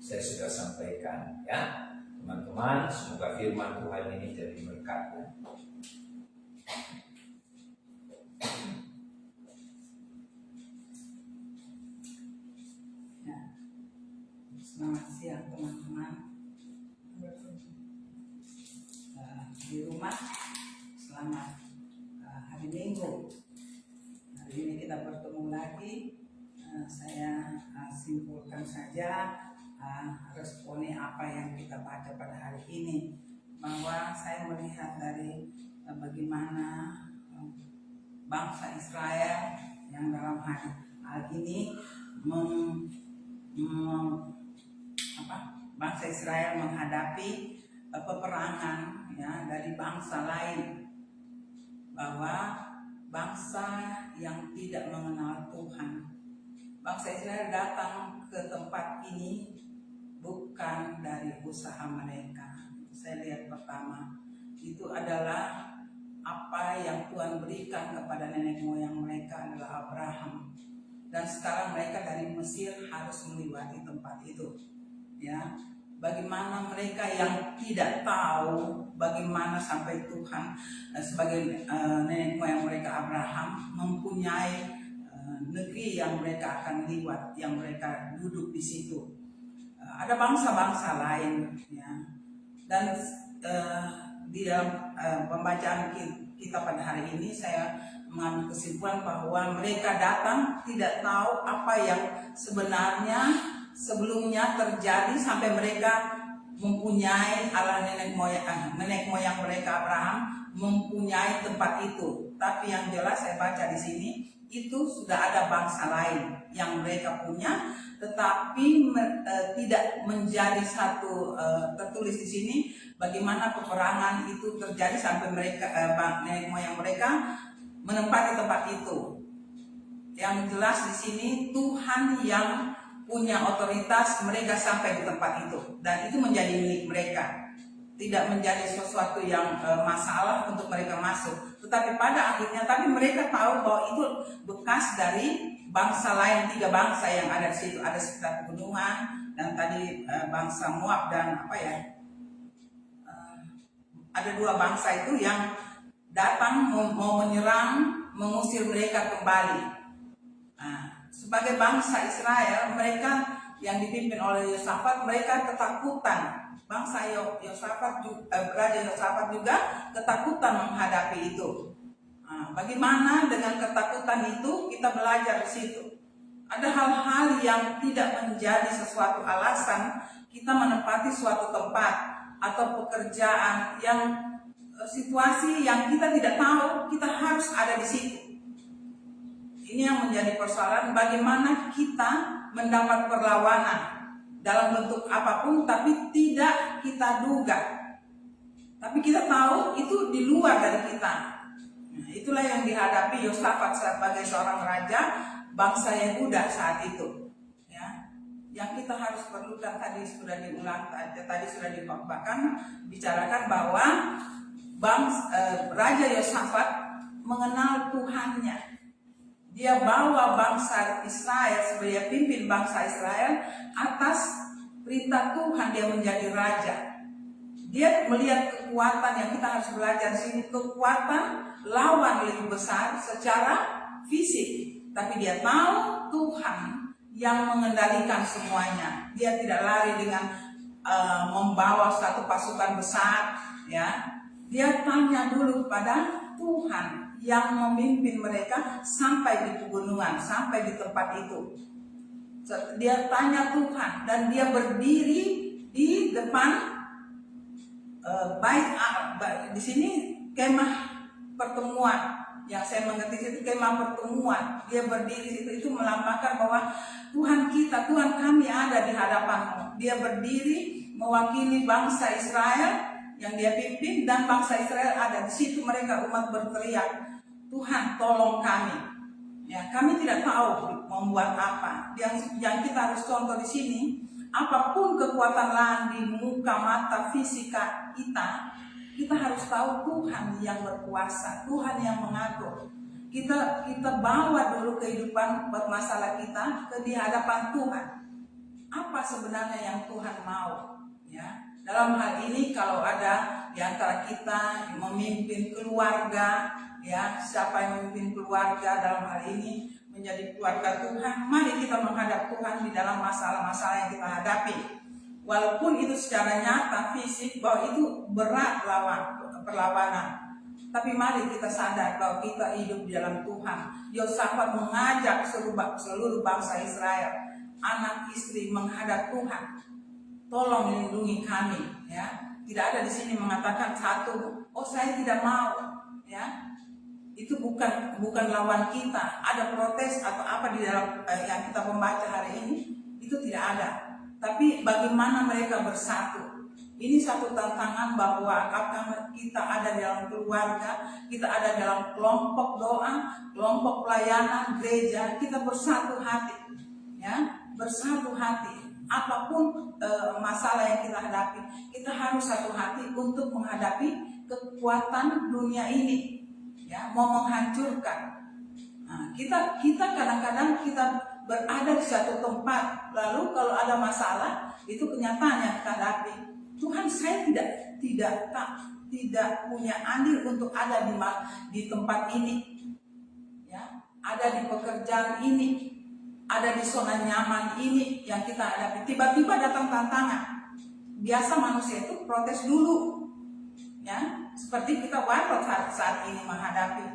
saya sudah sampaikan ya. Teman-teman, semoga firman Tuhan ini jadi berkat ya. Selamat siang teman-teman di rumah. Selamat hari Minggu. Hari ini kita bertemu lagi. Saya simpulkan saja responi apa yang kita baca pada hari ini, bahwa saya melihat dari bagaimana bangsa Israel yang dalam hal ini bangsa Israel menghadapi peperangan ya dari bangsa lain, bahwa bangsa yang tidak mengenal Tuhan. Bangsa Israel datang ke tempat ini bukan dari usaha mereka. Saya lihat pertama itu adalah apa yang Tuhan berikan kepada nenek moyang mereka adalah Abraham. Dan sekarang mereka dari Mesir harus melewati tempat itu. Ya, bagaimana mereka yang tidak tahu bagaimana sampai Tuhan sebagai nenek moyang mereka Abraham mempunyai negeri yang mereka akan liwat, yang mereka duduk di situ. Ada bangsa-bangsa lain, ya. Dan di dalam pembacaan kita pada hari ini saya mengambil kesimpulan bahwa mereka datang tidak tahu apa yang sebenarnya sebelumnya terjadi sampai mereka mempunyai Allah nenek moyang mereka Abraham mempunyai tempat itu. Tapi yang jelas saya baca di sini itu sudah ada bangsa lain yang mereka punya, tetapi tidak menjadi satu. Tertulis di sini bagaimana peperangan itu terjadi sampai mereka nenek moyang mereka menempati tempat itu. Yang jelas di sini Tuhan yang punya otoritas mereka sampai di tempat itu, dan itu menjadi milik mereka, tidak menjadi sesuatu yang masalah untuk mereka masuk. Tetapi pada akhirnya, tapi mereka tahu bahwa itu bekas dari bangsa lain, 3 bangsa yang ada di situ, ada sekitar pegunungan, dan tadi bangsa Moab dan ada 2 bangsa itu yang datang mau menyerang, mengusir mereka kembali. Sebagai bangsa Israel, mereka yang dipimpin oleh Yosafat, mereka ketakutan. Bangsa Raja Yosafat juga ketakutan menghadapi itu. Bagaimana dengan ketakutan itu kita belajar di situ. Ada hal-hal yang tidak menjadi sesuatu alasan kita menempati suatu tempat atau pekerjaan yang situasi yang kita tidak tahu, kita harus ada di situ. Ini yang menjadi persoalan, bagaimana kita mendapat perlawanan dalam bentuk apapun tapi tidak kita duga. Tapi kita tahu itu di luar dari kita. Nah, itulah yang dihadapi Yosafat sebagai seorang raja bangsa Yehuda saat itu. Ya. Yang kita harus perlukan tadi sudah diulang, tadi sudah bahkan bicarakan bahwa Raja Yosafat mengenal Tuhannya. Dia bawa bangsa Israel sebagai pimpin bangsa Israel atas perintah Tuhan, dia menjadi raja. Dia melihat kekuatan yang kita harus belajar di sini, kekuatan lawan lebih besar secara fisik, tapi dia tahu Tuhan yang mengendalikan semuanya. Dia tidak lari dengan membawa satu pasukan besar, ya. Dia tanya dulu pada Tuhan yang memimpin mereka sampai di pegunungan, sampai di tempat itu. Dia tanya Tuhan dan dia berdiri di depan di sini kemah pertemuan. Yang saya mengerti itu kemah pertemuan. Dia berdiri itu melambangkan bahwa Tuhan kita, Tuhan kami ada di hadapanmu. Dia berdiri mewakili bangsa Israel yang dia pimpin, dan bangsa Israel ada di situ. Mereka umat berteriak, Tuhan tolong kami. Ya, kami tidak tahu membuat apa. Yang kita harus contoh di sini, apapun kekuatan lain di muka mata fisika kita harus tahu Tuhan yang berkuasa, Tuhan yang mengatur. Kita bawa dulu kehidupan masalah kita di hadapan Tuhan. Apa sebenarnya yang Tuhan mau? Ya, dalam hal ini kalau ada di antara kita yang memimpin keluarga, ya, siapa yang memimpin keluarga dalam hal ini menjadi keluarga Tuhan, mari kita menghadap Tuhan di dalam masalah-masalah yang kita hadapi. Walaupun itu secara nyata fisik bahwa itu berat perlawanan, tapi mari kita sadar bahwa kita hidup di dalam Tuhan. Yosafat mengajak seluruh bangsa Israel, anak istri menghadap Tuhan. Tolong lindungi kami, ya. Tidak ada di sini mengatakan satu, oh saya tidak mau, ya. Itu bukan lawan kita. Ada protes atau apa di dalam yang kita membaca hari ini, itu tidak ada. Tapi bagaimana mereka bersatu. Ini satu tantangan bahwa apakah kita ada dalam keluarga, kita ada dalam kelompok doa, kelompok pelayanan, gereja, kita bersatu hati, ya, bersatu hati. Apapun masalah yang kita hadapi, kita harus satu hati untuk menghadapi kekuatan dunia ini, ya, mau menghancurkan. Nah, kita kadang-kadang kita berada di satu tempat, lalu kalau ada masalah, itu kenyataan yang kita hadapi. Tuhan, saya tidak punya andil untuk ada di tempat ini, ya, ada di pekerjaan ini, ada di zona nyaman ini yang kita hadapi. Tiba-tiba datang tantangan. Biasa manusia itu protes dulu, ya, seperti kita warok saat ini menghadapi.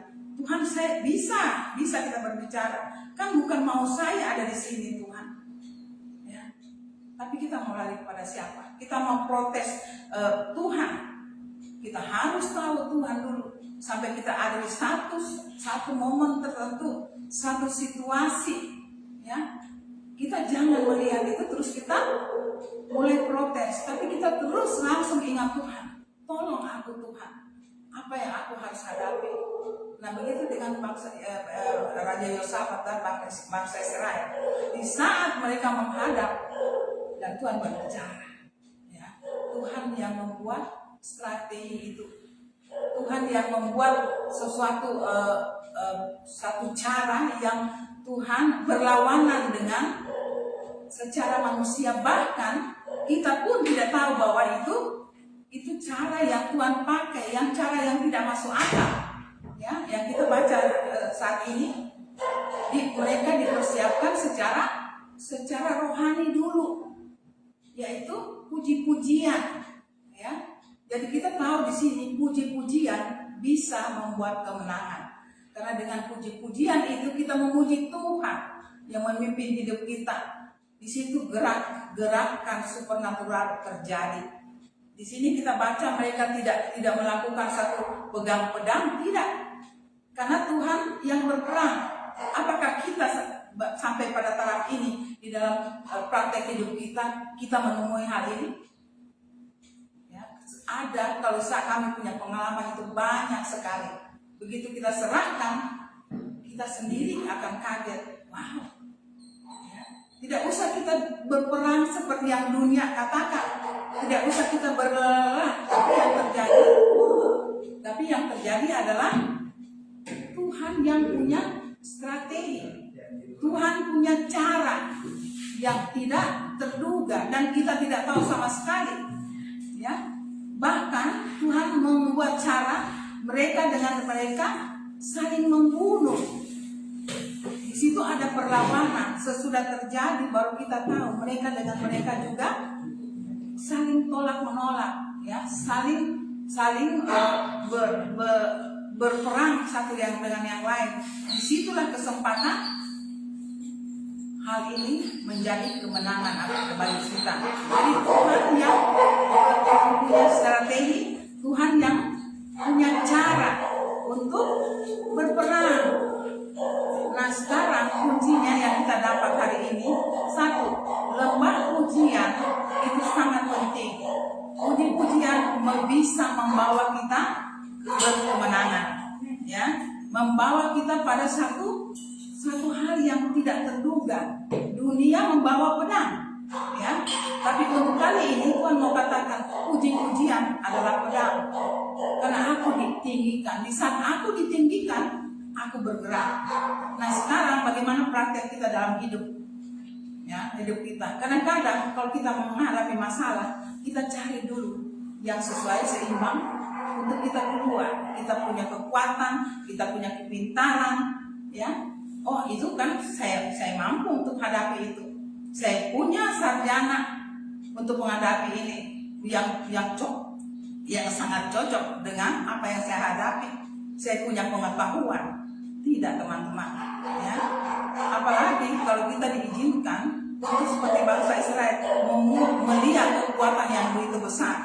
Tuhan, saya bisa kita berbicara. Kan bukan mau saya ada di sini, Tuhan. Ya. Tapi kita mau lari kepada siapa? Kita mau protes Tuhan. Kita harus tahu Tuhan dulu. Sampai kita ada di satu momen tertentu, satu situasi. Ya. Kita jangan melihat itu terus kita mulai protes. Tapi kita terus langsung ingat Tuhan. Tolong aku Tuhan. Apa yang aku harus hadapi? Nah, begitu dengan Raja Yosafat dan bangsa Israel. Di saat mereka menghadap dan Tuhan berbicara, ya, Tuhan yang membuat strategi itu. Tuhan yang membuat sesuatu satu cara yang Tuhan berlawanan dengan secara manusia, bahkan kita pun tidak tahu bahwa itu cara yang Tuhan pakai, yang cara yang tidak masuk akal. Ya, yang kita baca saat ini, mereka dipersiapkan secara rohani dulu, yaitu puji-pujian. Ya, jadi kita tahu di sini puji-pujian bisa membuat kemenangan, karena dengan puji-pujian itu kita memuji Tuhan yang memimpin hidup kita. Di situ gerakan supernatural terjadi. Di sini kita baca mereka tidak melakukan satu pegang pedang, tidak. Karena Tuhan yang berperang. Apakah kita sampai pada taraf ini di dalam praktek hidup kita menemui hal ini? Ya, ada, kalau kami punya pengalaman itu banyak sekali. Begitu kita serahkan, kita sendiri akan kaget. Wow. Ya, tidak usah kita berperang seperti yang dunia katakan. Tidak usah kita berlelah. Tapi yang terjadi adalah Tuhan yang punya strategi, Tuhan punya cara yang tidak terduga dan kita tidak tahu sama sekali. Ya, bahkan Tuhan membuat cara mereka dengan mereka saling membunuh. Di situ ada perlawanan. Sesudah terjadi baru kita tahu mereka dengan mereka juga saling tolak menolak, ya, saling berperang satu yang dengan yang lain. Disitulah kesempatan hal ini menjadi kemenangan atau bagi kita. Jadi Tuhan yang punya strategi, Tuhan yang punya cara untuk berperang. Nah, sekarang kuncinya yang kita dapat hari ini, satu, lembah pujian itu sangat penting. Puji-pujian bisa membawa kita berkemenangan, ya, membawa kita pada satu hal yang tidak terduga. Dunia membawa pedang, ya, tapi untuk kali ini Tuhan mau katakan puji-pujian adalah pedang, karena aku ditinggikan. Di saat aku ditinggikan, aku bergerak. Nah, sekarang bagaimana praktek kita dalam hidup, ya, hidup kita? Kadang-kadang kalau kita menghadapi masalah, kita cari dulu yang sesuai, seimbang untuk kita keluar. Kita punya kekuatan, kita punya kepintaran, ya. Oh, itu kan saya mampu untuk hadapi itu. Saya punya sarjana untuk menghadapi ini yang sangat cocok dengan apa yang saya hadapi. Saya punya pengetahuan. Tidak, teman-teman, ya. Apalagi kalau kita diizinkan untuk seperti bangsa Israel melihat kekuatan yang begitu besar,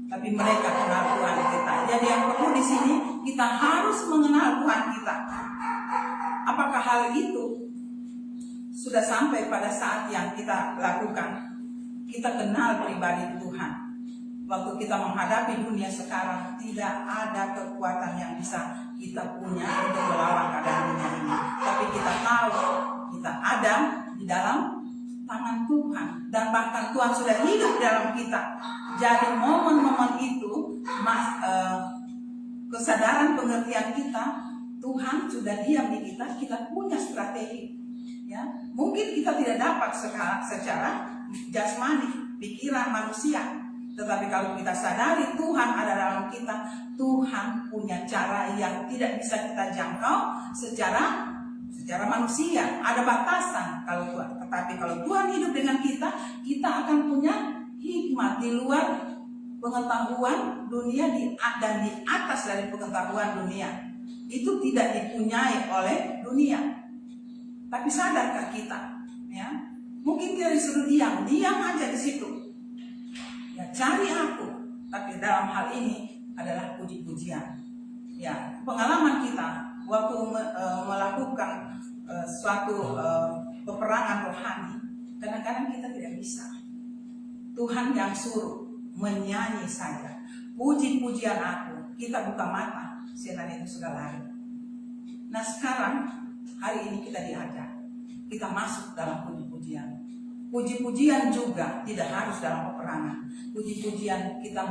tapi mereka kenal Tuhan kita. Jadi yang perlu di sini kita harus mengenal Tuhan kita. Apakah hal itu sudah sampai pada saat yang kita lakukan? Kita kenal pribadi Tuhan. Waktu kita menghadapi dunia sekarang, tidak ada kekuatan yang bisa kita punya untuk melawan keadaan dunia ini. Tapi kita tahu kita ada di dalam tangan Tuhan, dan bahkan Tuhan sudah hidup dalam kita. Jadi momen-momen itu, kesadaran pengertian kita, Tuhan sudah diam di kita, kita punya strategi. Ya, mungkin kita tidak dapat secara jasmani, pikiran manusia. Tetapi kalau kita sadari Tuhan ada dalam kita, Tuhan punya cara yang tidak bisa kita jangkau secara manusia. Ada batasan kalau Tuhan. Tetapi kalau Tuhan hidup dengan kita, kita akan punya hikmat di luar pengetahuan dunia dan di atas dari pengetahuan dunia. Itu tidak dipunyai oleh dunia. Tapi sadarkah kita? Ya, mungkin kita disuruh diam aja di situ. Ya, cari aku. Tapi dalam hal ini adalah puji-pujian. Ya, pengalaman kita waktu melakukan suatu peperangan rohani, kadang-kadang kita tidak bisa. Tuhan yang suruh menyanyi saja, puji-pujian aku, kita buka mata, setan itu sudah lari. Nah sekarang hari ini kita diajar, kita masuk dalam puji-pujian. Puji-pujian juga tidak harus dalam peperangan. Puji-pujian kita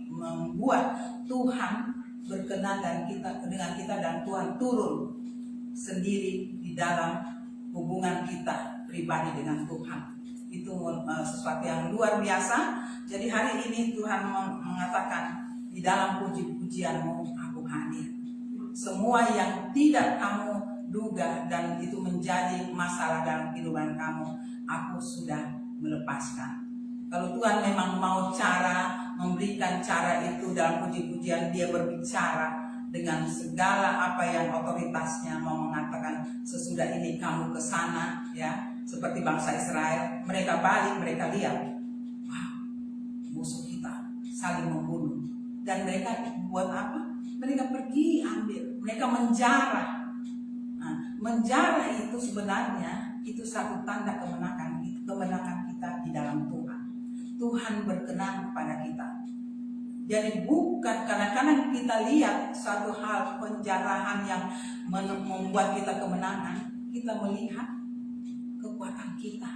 membuat Tuhan berkenan dengan kita dan Tuhan turun sendiri di dalam hubungan kita pribadi dengan Tuhan. Itu sesuatu yang luar biasa. Jadi hari ini Tuhan mengatakan di dalam puji-pujianmu aku hadir. Semua yang tidak kamu duga dan itu menjadi masalah dalam kehidupan kamu, aku sudah melepaskan. Kalau Tuhan memang mau memberikan cara itu dalam puji-pujian, dia berbicara dengan segala apa yang otoritasnya, mau mengatakan sesudah ini kamu ke sana, ya, seperti bangsa Israel, mereka balik, mereka lihat, wah, musuh kita saling membunuh, dan mereka buat apa? Mereka pergi ambil, mereka menjarah. Nah, menjarah itu sebenarnya itu satu tanda kemenangan kita di dalam Tuhan. Tuhan berkenan kepada kita. Jadi bukan kadang-kadang kita lihat suatu hal penjarahan yang membuat kita kemenangan, kita melihat kekuatan kita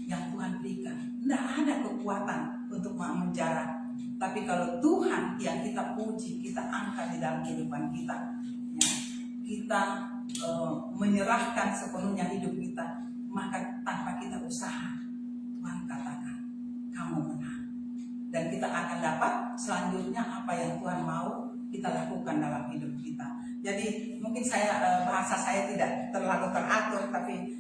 yang Tuhan berikan. Tidak ada kekuatan untuk menjarah. Tapi kalau Tuhan yang kita puji, kita angkat di dalam kehidupan kita, ya, kita menyerahkan sepenuhnya hidup kita, maka tanpa kita usaha, Tuhan katakan, kamu menang. Dan kita akan dapat selanjutnya apa yang Tuhan mau kita lakukan dalam hidup kita. Jadi mungkin bahasa saya tidak terlalu teratur, tapi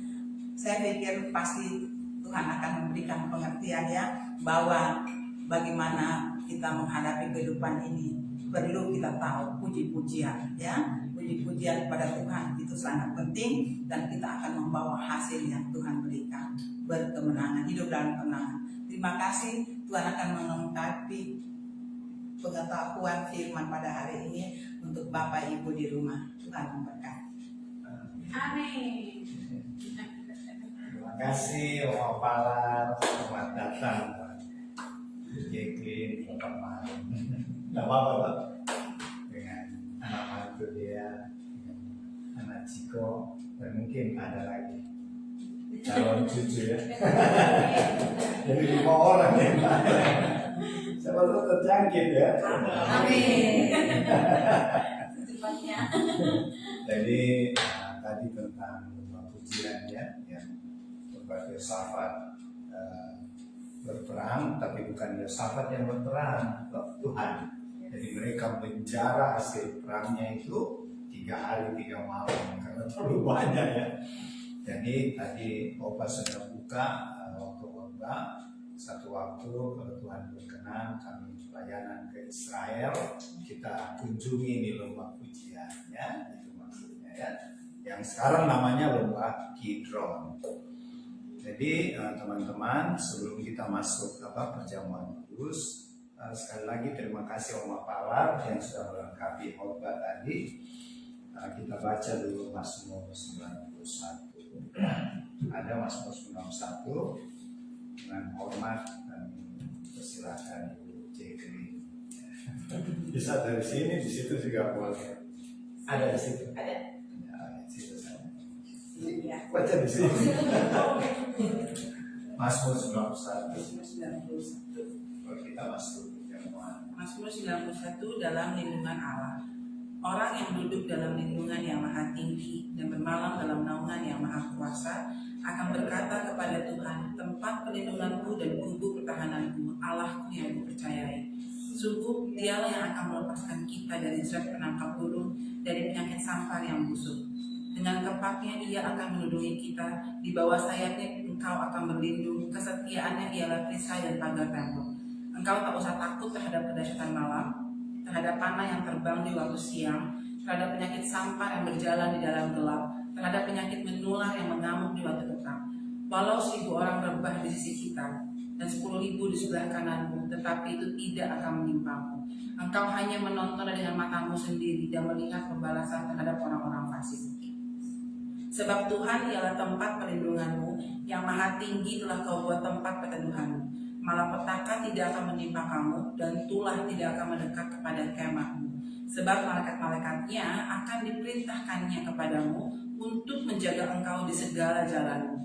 saya pikir pasti Tuhan akan memberikan pengertian, ya, bahwa bagaimana kita menghadapi kehidupan ini perlu kita tahu puji-pujian, ya, puji-pujian pada Tuhan itu sangat penting dan kita akan membawa hasil yang Tuhan berikan, berkemenangan, hidup dalam kemenangan. Terima kasih, Tuhan akan melengkapi pengetahuan firman pada hari ini untuk Bapak Ibu di rumah. Tuhan memberkati. Amin. Terima kasih Om Palar, selamat datang Jacqueline, Bapak Marin. Tidak apa-apa Pak, dengan anak mantu dia, dengan anak Ciko, dan mungkin ada lagi calon cucu, ya. Jadi 5 orang ya Pak. Siapa tahu terjangkit, ya. Amin. Jadi tadi tentang pujian, ya, berbagai Yosafat berperang, tapi bukan Yosafat yang berperang, Tuhan. Jadi mereka menjarah hasil perangnya itu 3 hari 3 malam karena terlalu banyak, ya. Jadi tadi Opa sudah buka waktu satu waktu kalau Tuhan berkenan kami pelayanan ke Israel, kita kunjungi di lembah pujian, ya, itu maksudnya, ya, yang sekarang namanya lembah Kidron. Jadi teman-teman, sebelum kita masuk perjamuan kudus, sekali lagi terima kasih Om Palar yang sudah melengkapi khotbah tadi. Kita baca dulu Mazmur 91. Ada Mazmur 91 dengan hormat dan persilakan Ibu Jacqueline. Bisa dari sini, di situ juga boleh. Ada di situ. Ada. Ya, di situ saja. Baca di sini. Mazmur 91. Kalau kita masuk perjamuan. Mazmur 91 dalam lindungan Allah. Orang yang duduk dalam lindungan yang maha tinggi dan bermalam dalam naungan yang maha kuasa akan berkata kepada Tuhan, tempat perlindunganku dan kubu pertahananku, Allahku yang kupercayai. Sungguh dialah yang akan melepaskan kita dari jerat penangkap burung, dari penyakit sampar yang busuk. Dengan kepaknya ia akan melindungi kita, di bawah sayapnya engkau akan berlindung, kesetiaannya ialah perisai dan pagar tembok. Engkau tak usah takut terhadap kedahsyatan malam, terhadap panah yang terbang di waktu siang, terhadap penyakit sampar yang berjalan di dalam gelap, terhadap penyakit menular yang mengamuk di waktu petang. Walau 1000 orang rebah di sisi kita dan 10.000 di sebelah kananmu, tetapi itu tidak akan menimpamu. Engkau hanya menonton dengan matamu sendiri dan melihat pembalasan terhadap orang-orang fasik. Sebab Tuhan ialah tempat perlindunganmu, yang maha tinggi telah kau buat tempat perteduhanmu. Malapetaka tidak akan menimpa kamu, dan tulah tidak akan mendekat kepada kemahmu. Sebab malaikat-malaikatnya akan diperintahkannya kepadamu untuk menjaga engkau di segala jalanmu.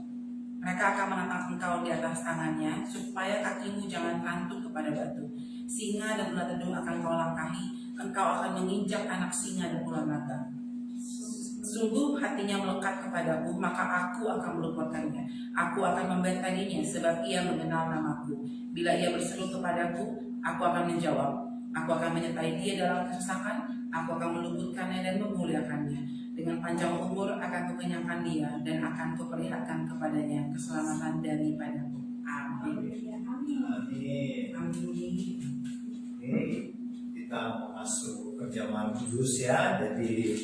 Mereka akan menatang engkau di atas tangannya, supaya kakimu jangan kantuk kepada batu. Singa dan ular tedung akan kau langkahi, engkau akan menginjak anak singa dan ular naga. Sungguh hatinya melekat kepadaku, maka aku akan meluputkannya. Aku akan membentenginya, sebab ia mengenal namaku. Bila ia berseru kepadaku, aku akan menjawab. Aku akan menyertai dia dalam kesesakan, aku akan meluputkannya dan memuliakannya. Dengan panjang umur akan kukenyangkan dia, dan akan kuperlihatkan kepadanya keselamatan daripadaku. Amin. Amin. Amin. Oke, kita mau masuk perjamuan kudus ya. Jadi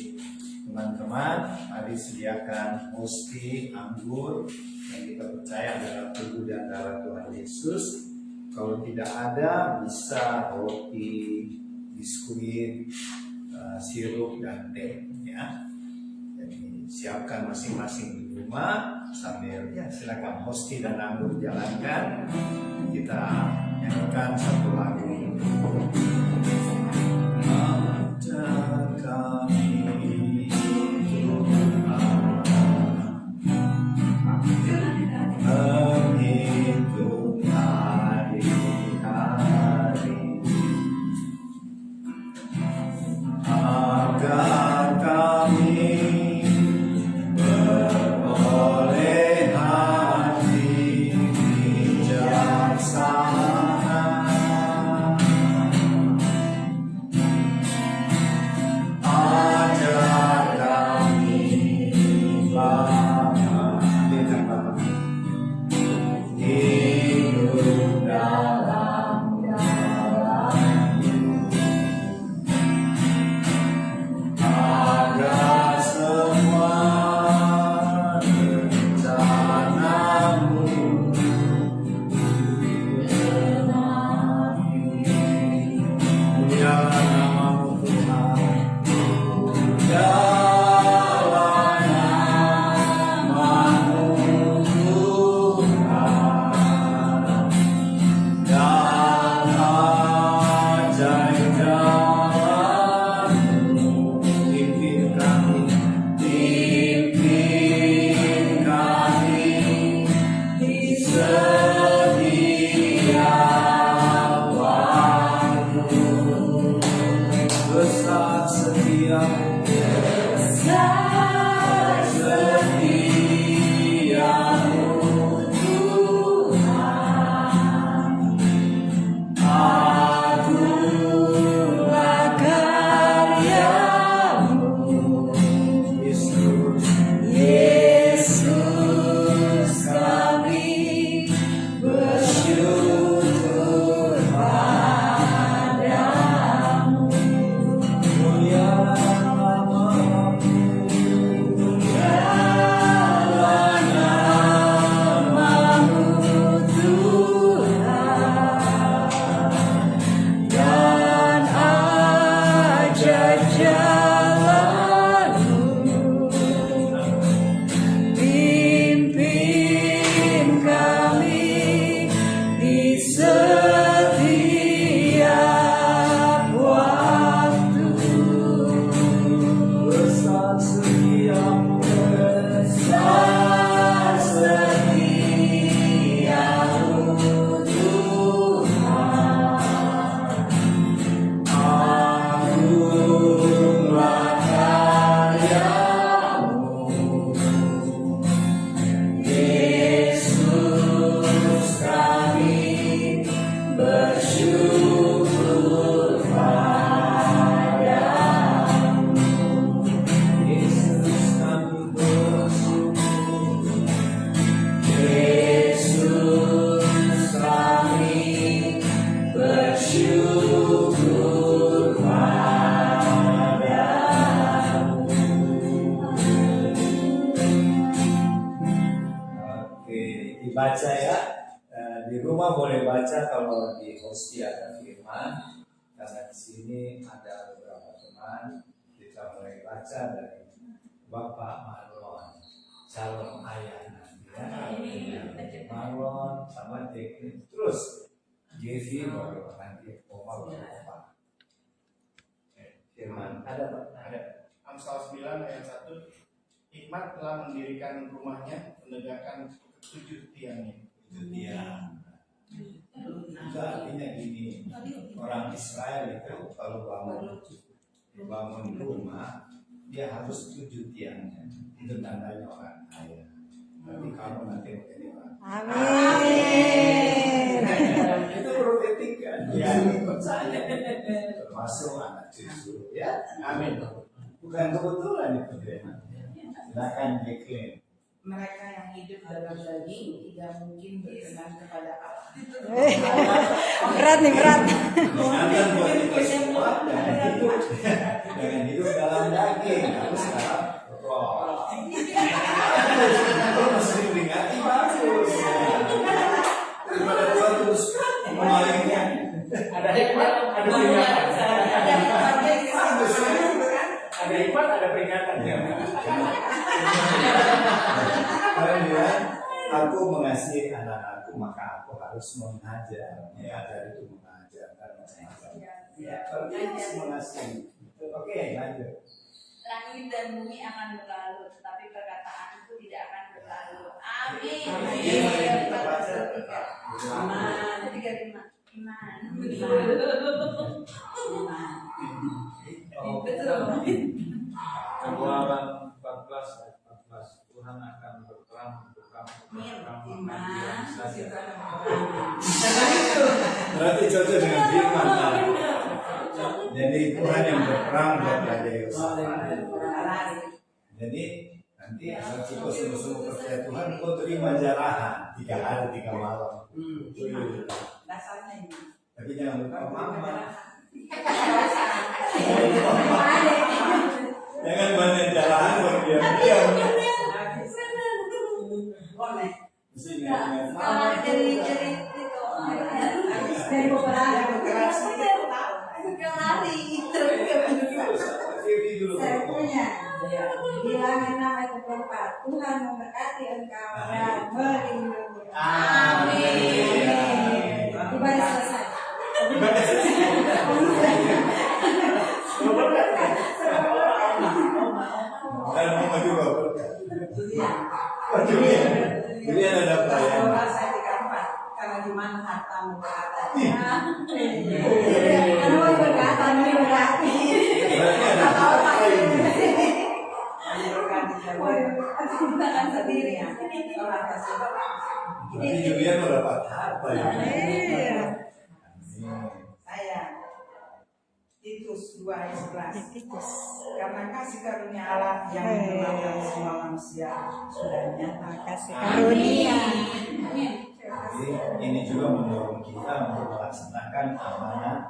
teman-teman, mari sediakan hosti anggur yang kita percaya adalah tubuh dan darah Tuhan Yesus. Kalau tidak ada, bisa roti, biskuit, sirup dan teh ya. Jadi siapkan masing-masing di rumah sambil ya silakan hosti dan anggur jalankan. Kita nyanyikan satu lagu. Ada kami menghitung hari-hari agar kami beroleh hati bijaksana. Ajar kami hidup dalam jalan-Mu, agar semua rencana-Mu digenapi. Mulialah nama-Mu Tuhan, mulialah nama-Mu Tuhan, dan ajaib jalan-Mu. Pimpin kami di setiap waktu. Besar setiap-Mu, Tuhan. Agunglah karya-Mu, Yesus kami bersyukur padamu. Mulialah baca kalau di hostia ada firman, karena di sini ada beberapa teman, kita mulai baca dari Bapak Marlon, calon ayah nanti ya. Marlon sama Jacqueline, terus Gevi baru nanti Oma baru Bapak. Firman ada Pak? Ada. Amsal 9 ayat 1. Hikmat telah mendirikan rumahnya, menegakkan 7 tiangnya. Itu dia. Itu artinya gini, orang Israel itu kalau bangun rumah, dia harus 7 tiangnya. Itu tandanya orang kaya. Tapi kamu nanti menjadi orang. Amin. Itu profetika. Ya, percaya. Termasuk anak cucu. Ya, amin. Bukan kebetulan itu ya. Silakan Jacqueline. Mereka yang hidup dalam daging tidak mungkin berkenan kepada Allah. Berat nih, berat. Ingatkan buat kita semua jangan hidup dalam daging, harus dalam roh. Kalau masih peringati bagus. Daripada Tuhan terus memalingnya. Ada hikmat, ada peringatan. Ada hikmat, ada peringatan. Kalian bilang, aku mengasihi anak-aku, maka aku harus mengajar. Mengajar itu mengajarkan macam-macam. Ya, kalau dia harus mengasihi. Oke, lanjut. Langit dan bumi akan berlalu, tetapi perkataanku tidak akan berlalu. Amin. Kita baca. Iman. Ketiga lima. Iman. Betul. Keluaran 14 ayat 14, Tuhan akan berperang untuk kamu. Berarti cocok dengan firman. Jadi Tuhan yang berperang buat Raja Yosafat. Jadi nanti kalau kita semua percaya Tuhan, kau terima jarahan 3 hari 3 malam. Dasarnya ini. Tapi jangan lupa mama. Jangan banyak jarahan berdiam-diam. Boleh. Mesti ingat Sekarang jadi itu. Dari peperangan. Lari itu. Saya punya. Bilangin nama itu keempat. Tuhan memberkati engkau dan melindungi. Amin. Ibadah selesai. Dan mama juga berkat. Itu dia. Julian ada perayaan. Saya 34. Karena di mana hartamu berada. Karena mau berkata, mau berarti. Berarti ada apa ini? Tangan sendiri ya. Kalau atas Berarti Julian mendapat harta ya. Iya. saya Titus 2 ayat 11. Karena kasih karunia Allah yang menyelamatkan semua manusia sudah nyata. Kasih karunia. Jadi ini juga mendorong kita untuk melaksanakan amanat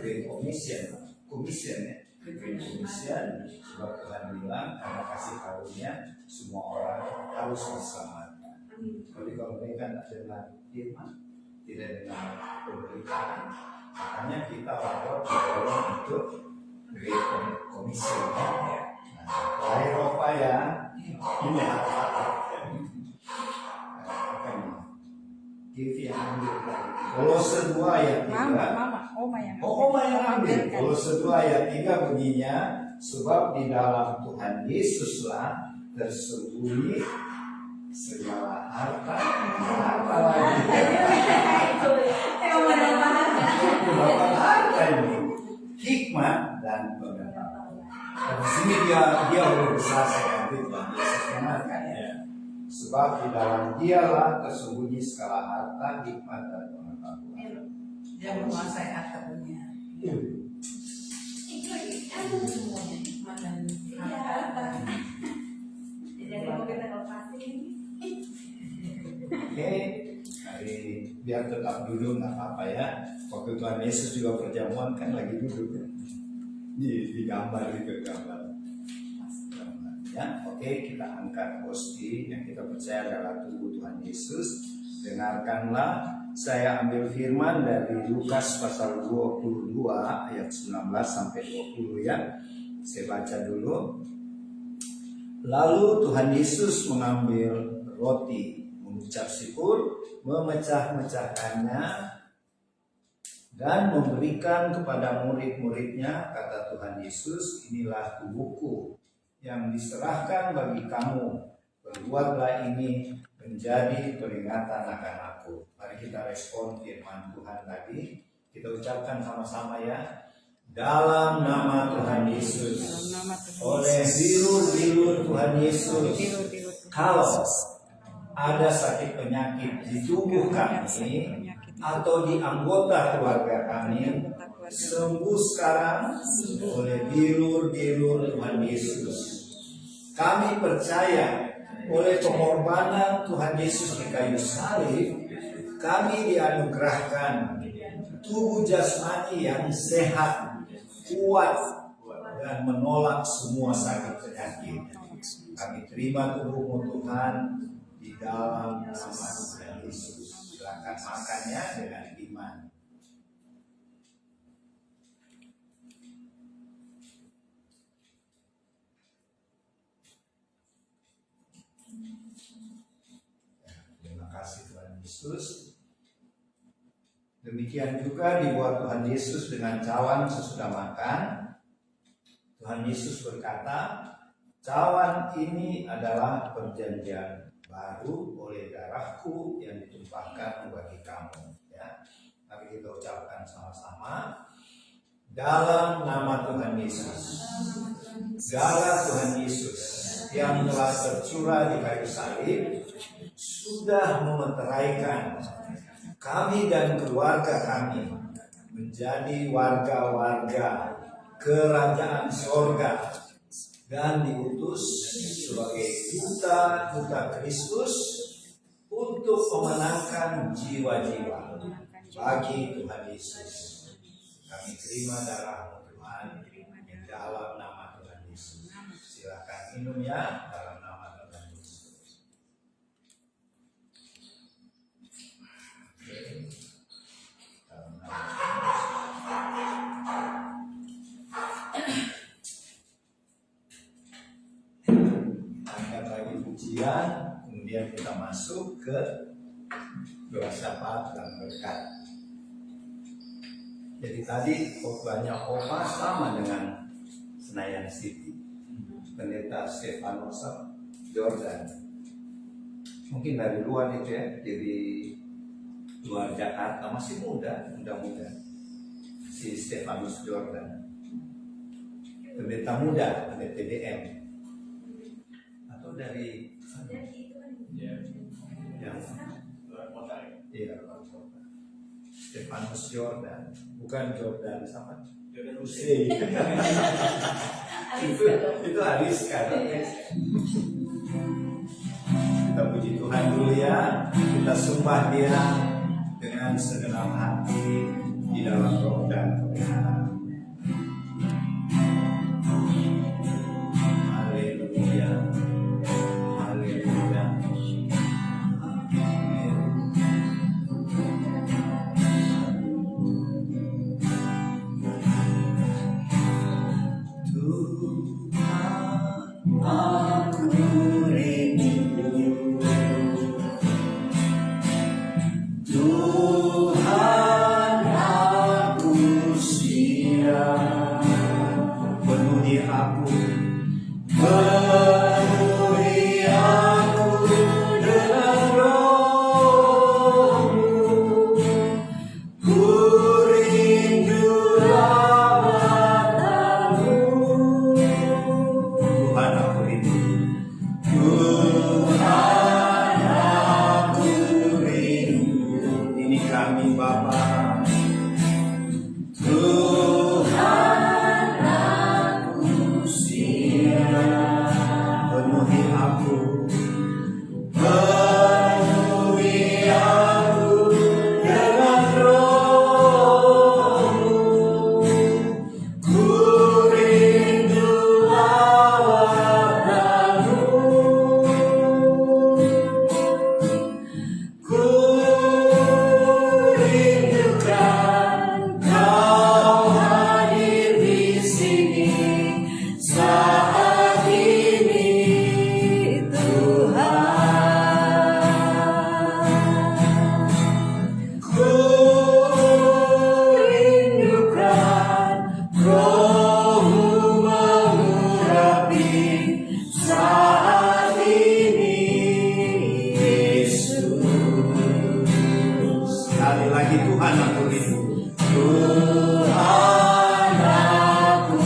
Great Commission ya. Great Commission sebab Tuhan bilang karena kasih karunia semua orang harus diselamatkan. Jadi kalau mereka tidak dengan firman, tidak dengan pemberitaan, makanya kita mendorong untuk Great Commission ya. Nah, Eropa ya, ini apa? Givi yang ambil Kolose 2 ayat 3. Oma yang Oma yang ambil Kolose 2 ayat 3 bunyinya, sebab di dalam Tuhan Yesuslah tersembunyi segala harta lagi. Berapa harta ini? Hikmat dan pengetahuan. Di sini dia belum besar sekali Tuhan Yesus mengatakan ya. Sebab di dalam dialah tersembunyi segala harta, hikmat dan pengetahuan. Dia menguasai harta dunia. Jadi mau kita lepasin. Oke, hari biar tetap duduk nggak apa-apa ya. Waktu Tuhan Yesus juga perjamuan kan lagi duduk ya. Di gambar itu gambar. Ya, oke, kita angkat hosti yang kita percaya adalah tubuh Tuhan Yesus. Dengarkanlah saya ambil firman dari Lukas pasal 22 ayat 19 sampai 20 ya. Saya baca dulu. Lalu Tuhan Yesus mengambil roti, mengucap syukur, memecah-mecahkannya dan memberikan kepada murid-muridnya. Kata Tuhan Yesus, inilah tubuhku yang diserahkan bagi kamu. Perbuatlah ini menjadi peringatan akan aku. Mari kita respon firman Tuhan tadi. Kita ucapkan sama-sama ya. Dalam nama Tuhan Yesus, oleh bilur-bilur Tuhan Yesus, kalau ada sakit penyakit di tubuh kami atau di anggota keluarga kami, sembuh sekarang oleh bilur-bilur Tuhan Yesus. Kami percaya oleh pengorbanan Tuhan Yesus di kayu salib, kami dianugerahkan tubuh jasmani yang sehat, kuat, dan menolak semua sakit penyakit. Kami terima tubuhmu Tuhan di dalam nama Tuhan Yesus. Silakan makannya dengan iman. Terima kasih Tuhan Yesus. Demikian juga dibuat Tuhan Yesus dengan cawan sesudah makan. Tuhan Yesus berkata, cawan ini adalah perjanjian baru oleh darahku yang ditumpahkan bagi kamu. Ya. Mari kita ucapkan sama-sama. Dalam nama Tuhan Yesus, darah Tuhan Yesus yang telah tercurah di kayu salib sudah memeteraikan kami dan keluarga kami menjadi warga-warga kerajaan sorga dan diutus sebagai duta-duta Kristus untuk memenangkan jiwa-jiwa bagi Tuhan Yesus. Kami terima darah Tuhan di dalam nama Tuhan Yesus. Silakan minum ya dalam nama Tuhan Yesus. Dalam nama angkat lagi pujian, kemudian kita masuk ke doa syafaat dan berkat. Jadi tadi khotbahnya Opa sama dengan Senayan City, Pendeta Stefanus Jordan. Mungkin dari luar itu ya, dari luar Jakarta, masih muda. Si Stefanus Jordan, pendeta muda, pendeta TDM, atau dari yang Stefanus Jordan, bukan Jordan sama Jordan Hussein. itu Ariska. Kita puji Tuhan dulu ya, kita sembah Dia dengan segenap hati di dalam roh dan kebenaran. Haleluya, haleluya. Tuhan aku rindu Roh-Mu mengurapi saat ini, Yesus. Sekali lagi, Tuhan aku rindu. Tuhan aku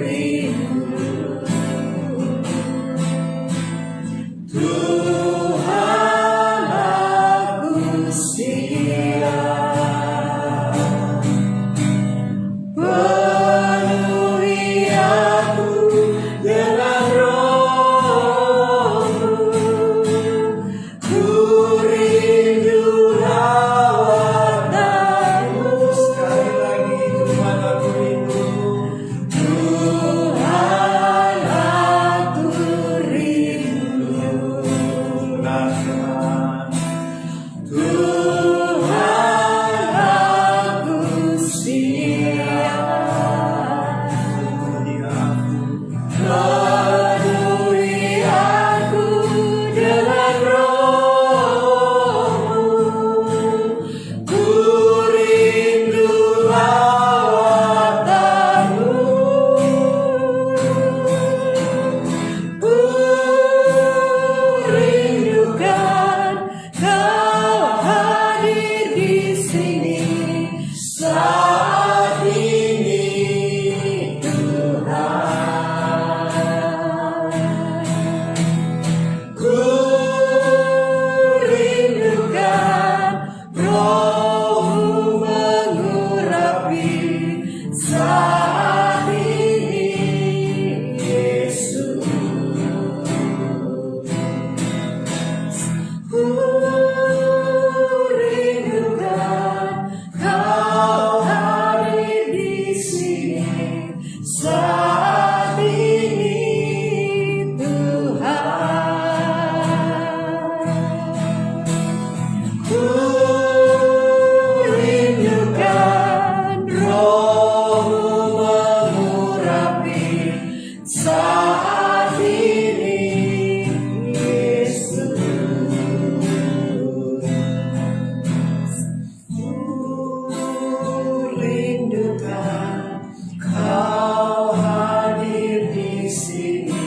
rindu, Tuhan aku siap, penuhi aku dengan Roh-Mu, ku rindu lawatan-Mu. Sekali lagi, Tuhan aku rindu. Tuhan aku rindu, Benar, Tuhan. Tuhan aku siap, Penuhi aku. penuhi aku dengan Roh-Mu, ku rindu lawatan-Mu, ku rindukan Kau hadir di sini saat ini, Tuhan. Ku rindukan Roh-Mu mengurapi saat ini, Yesus. Ku rindukan Kau hadir di sini saat ini, Tuhan. Ku rindukan Roh-Mu mengurapi saat ini, Yesus. Ku rindukan Kau hadir di sini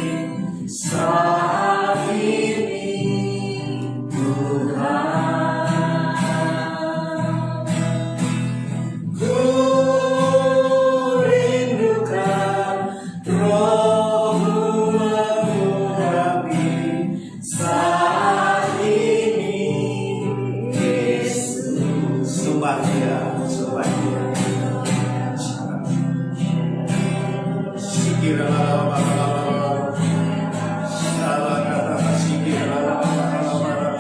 saat ini, Tuhan. Ku rindukan Roh-Mu mengurapi saat ini, Yesus. Sembah Dia, sembah Dia. Sikiralalalala. Salakata sikiralalalala.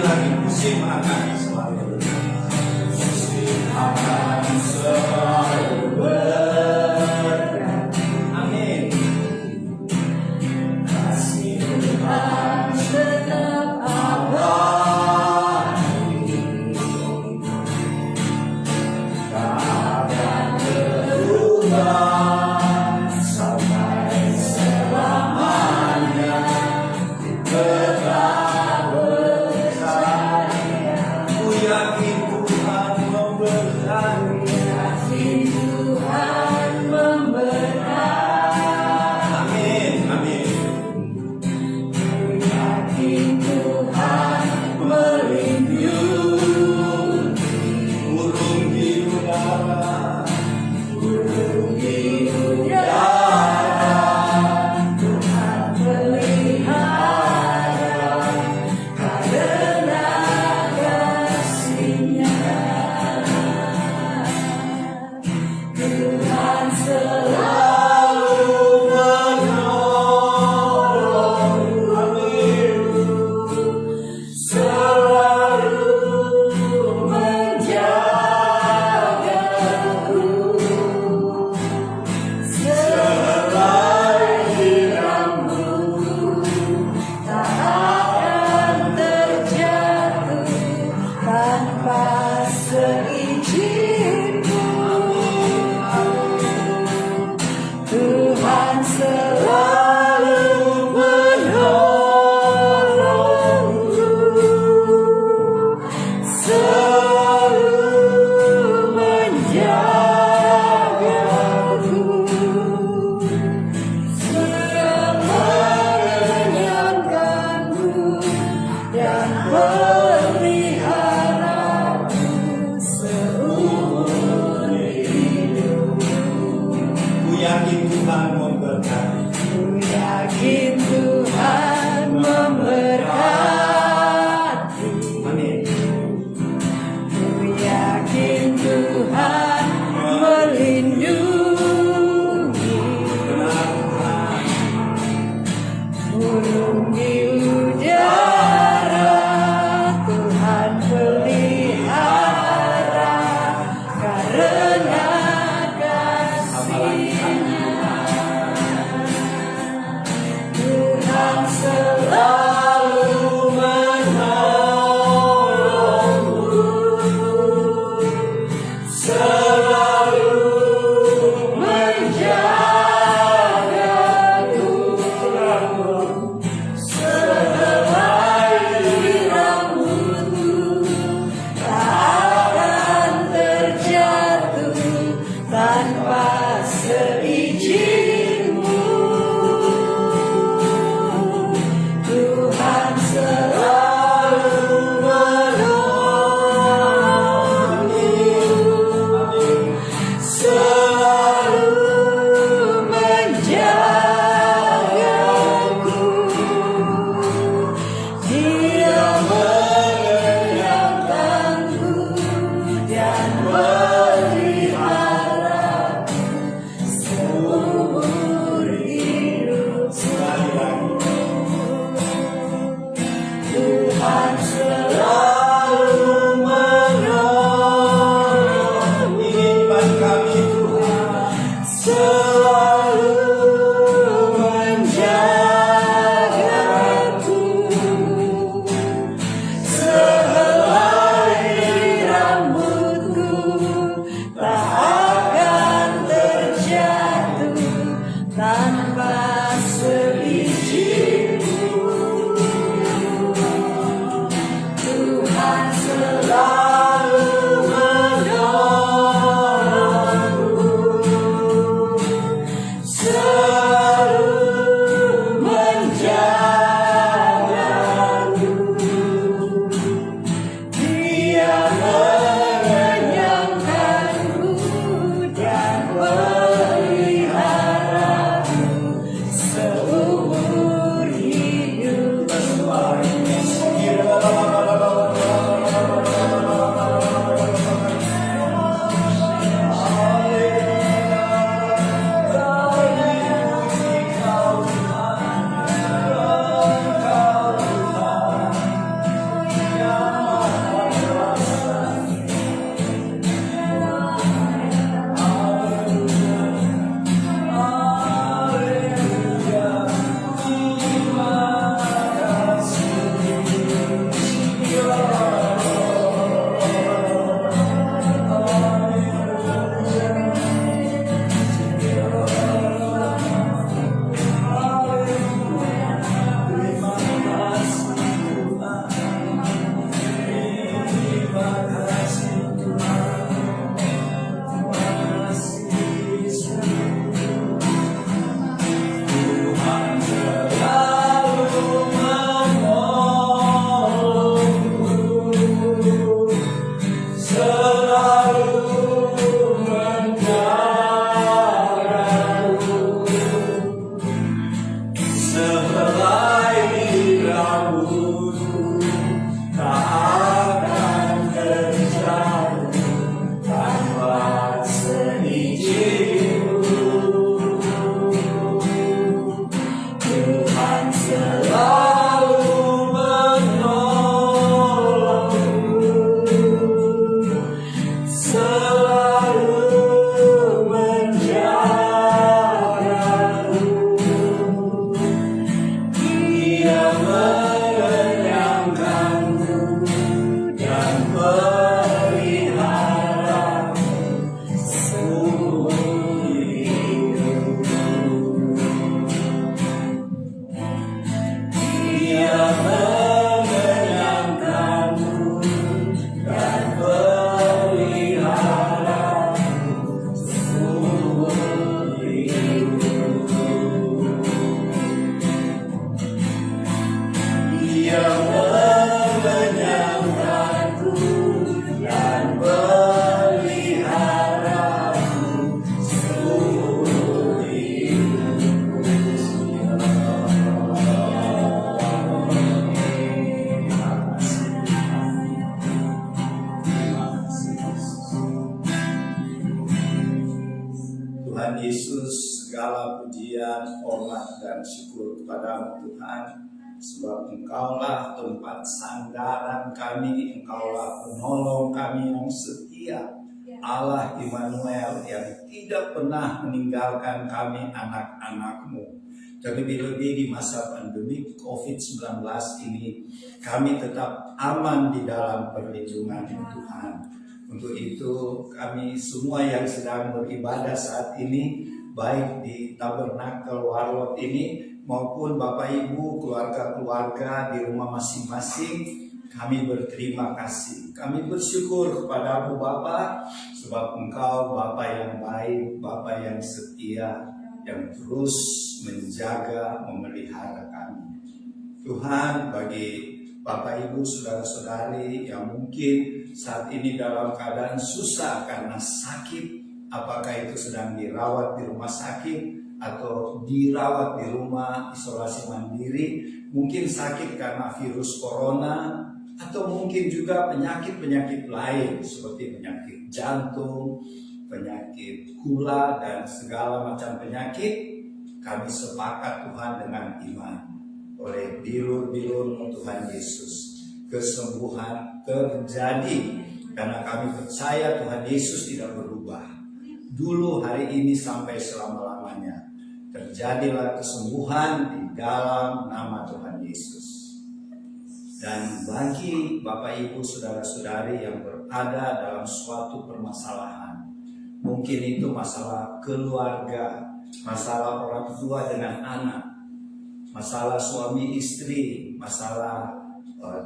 lagi, musim akan selalu berganti. Amin. Kasih Tuhan tetap abadi, tak akan berubah sampai selamanya. Tetap percaya, ku yakin Tuhan memberkati. Yakin Tuhan memberkati. Amin, amin. Yakin Tuhan melindungi, burung di udara, burung di udara. Tuhan pelihara karena kasih-Nya. Tuhan Yesus, segala pujian, hormat dan syukur kepadamu Tuhan, sebab Engkaulah tempat sandaran kami, Engkaulah penolong kami yang setia, Allah Immanuel yang tidak pernah meninggalkan kami anak-anak-Mu. Terlebih-lebih di masa pandemi COVID-19 ini, kami tetap aman di dalam perlindungan Tuhan. Untuk itu kami semua yang sedang beribadah saat ini, baik di Tabernakel Warlot ini maupun Bapak Ibu, keluarga-keluarga di rumah masing-masing, kami berterima kasih. Kami bersyukur kepada-Mu Bapa, sebab Engkau Bapa yang baik, Bapa yang setia, yang terus menjaga, memelihara kami. Tuhan, bagi Bapak Ibu, saudara-saudari yang mungkin saat ini dalam keadaan susah karena sakit, apakah itu sedang dirawat di rumah sakit atau dirawat di rumah isolasi mandiri, mungkin sakit karena virus corona, atau mungkin juga penyakit-penyakit lain seperti penyakit jantung, penyakit gula, dan segala macam penyakit, kami sepakat Tuhan dengan iman. Oleh bilur-bilur Tuhan Yesus, kesembuhan terjadi karena kami percaya Tuhan Yesus tidak berubah. Dulu, hari ini, sampai selama-lamanya terjadilah kesembuhan di dalam nama Tuhan Yesus. Dan bagi Bapak Ibu, saudara-saudari yang berada dalam suatu permasalahan, mungkin itu masalah keluarga, masalah orang tua dengan anak, masalah suami istri, masalah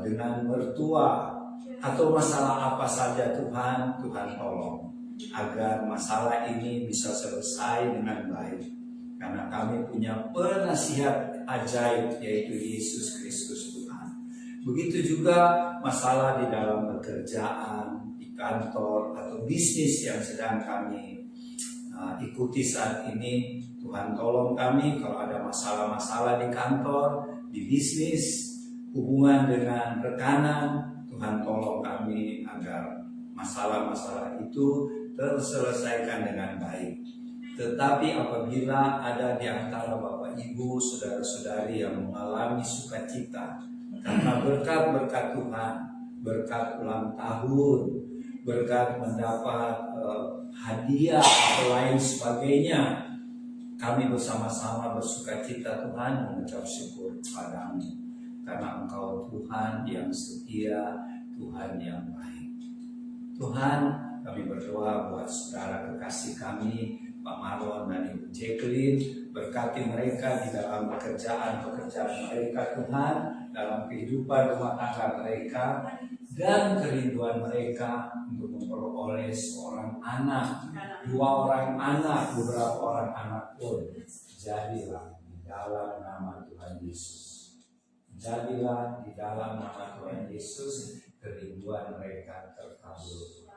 dengan mertua, atau masalah apa saja, Tuhan tolong agar masalah ini bisa selesai dengan baik, karena kami punya penasihat ajaib, yaitu Yesus Kristus Tuhan. Begitu juga masalah di dalam pekerjaan, di kantor, atau bisnis yang sedang kami ikuti saat ini. Tuhan tolong kami kalau ada masalah-masalah di kantor, di bisnis, hubungan dengan rekanan. Tuhan tolong kami agar masalah-masalah itu terselesaikan dengan baik. Tetapi apabila ada di antara Bapak Ibu, saudara-saudari yang mengalami sukacita karena berkat-berkat Tuhan, berkat ulang tahun, berkat mendapat hadiah atau lain sebagainya, kami bersama-sama bersukacita Tuhan, mengucap syukur kepadamu, karena Engkau Tuhan yang setia, Tuhan yang baik. Tuhan, kami berdoa buat saudara kekasih kami, Pak Marlon dan Ibu Jacqueline, berkati mereka di dalam pekerjaan-pekerjaan mereka Tuhan, dalam kehidupan rumah tangga mereka, dan kerinduan mereka untuk memperoleh seorang anak, 2 orang anak, beberapa orang anak pun. Jadilah di dalam nama Tuhan Yesus. Jadilah di dalam nama Tuhan Yesus, kerinduan mereka terkabul.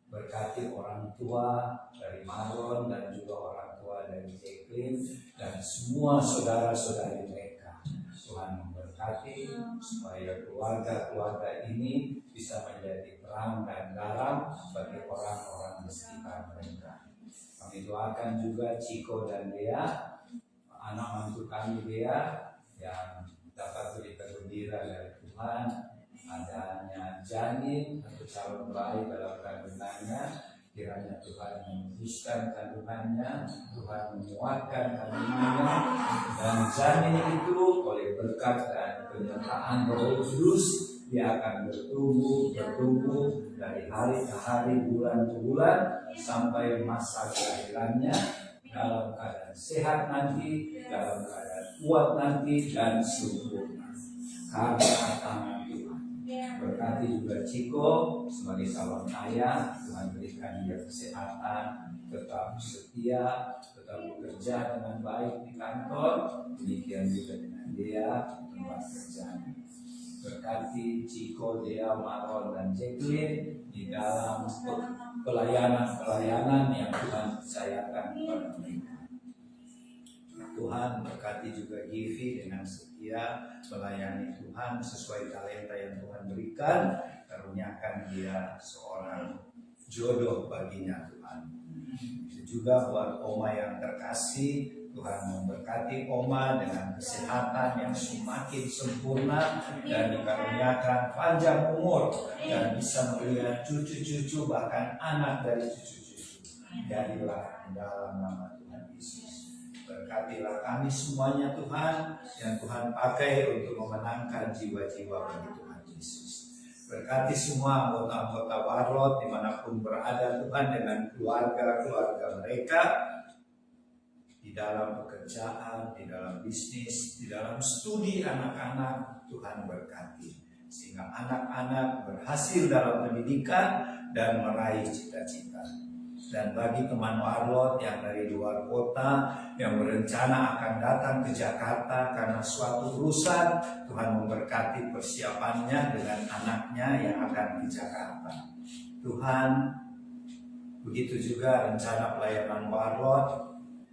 Berkati orang tua dari Marlon dan juga orang tua dari Jacqueline dan semua saudara-saudari mereka. Tuhan memberkati supaya keluarga-keluarga ini bisa menjadi terang dan garam bagi orang-orang di sekitar mereka. Kami doakan juga Ciko dan Dea, anak mantu kami Dea, yang dapat berita gembira dari Tuhan, adanya janin atau calon bayi dalam kandungannya. Kiranya Tuhan menghembuskan kandungannya, Tuhan menguatkan kandungannya, dan janin itu oleh berkat dan penyertaan Roh Kudus dia akan bertumbuh dari hari ke hari, bulan ke bulan, sampai masa kelahirannya dalam keadaan sehat nanti, dalam keadaan kuat nanti, dan sempurna karena tangan Tuhan. Berkati juga Ciko sebagai calon ayah, Tuhan berikan dia kesehatan, tetap setia, tetap bekerja dengan baik di kantor, demikian juga dengan dia di tempat kerjanya. Berkati Ciko, Dea, Maron, dan Jacqueline di dalam pelayanan yang Tuhan percayakan kepada mereka. Tuhan berkati juga Givi dengan setia melayani Tuhan sesuai talenta yang Tuhan berikan. Karuniakan dia seorang jodoh baginya Tuhan. Itu juga buat Oma yang terkasih, Tuhan memberkati Oma dengan kesehatan yang semakin sempurna dan dikaruniakan panjang umur dan bisa melihat cucu-cucu bahkan anak dari cucu-cucu. Jadilah dalam nama Tuhan Yesus. Berkatilah kami semuanya Tuhan yang Tuhan pakai untuk memenangkan jiwa-jiwa bagi Tuhan Yesus. Berkati semua anggota-anggota Warlot dimanapun berada Tuhan dengan keluarga-keluarga mereka, di dalam pekerjaan, di dalam bisnis, di dalam studi anak-anak, Tuhan berkati. Sehingga anak-anak berhasil dalam pendidikan dan meraih cita-cita. Dan bagi teman Warlot yang dari luar kota, yang berencana akan datang ke Jakarta karena suatu urusan, Tuhan memberkati persiapannya dengan anaknya yang akan ke Jakarta. Tuhan, begitu juga rencana pelayanan Warlot,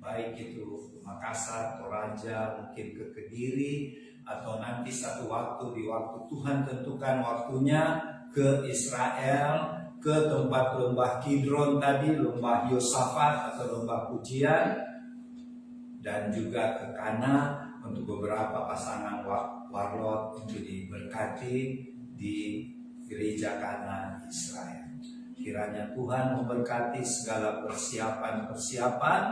baik itu Makassar, Toraja, mungkin ke Kediri, atau nanti satu waktu di waktu Tuhan tentukan waktunya ke Israel, ke tempat lembah Kidron tadi, lembah Yosafat atau lembah pujian, dan juga ke Kana untuk beberapa pasangan Warlot untuk diberkati di gereja Kana Israel. Kiranya Tuhan memberkati segala persiapan-persiapan,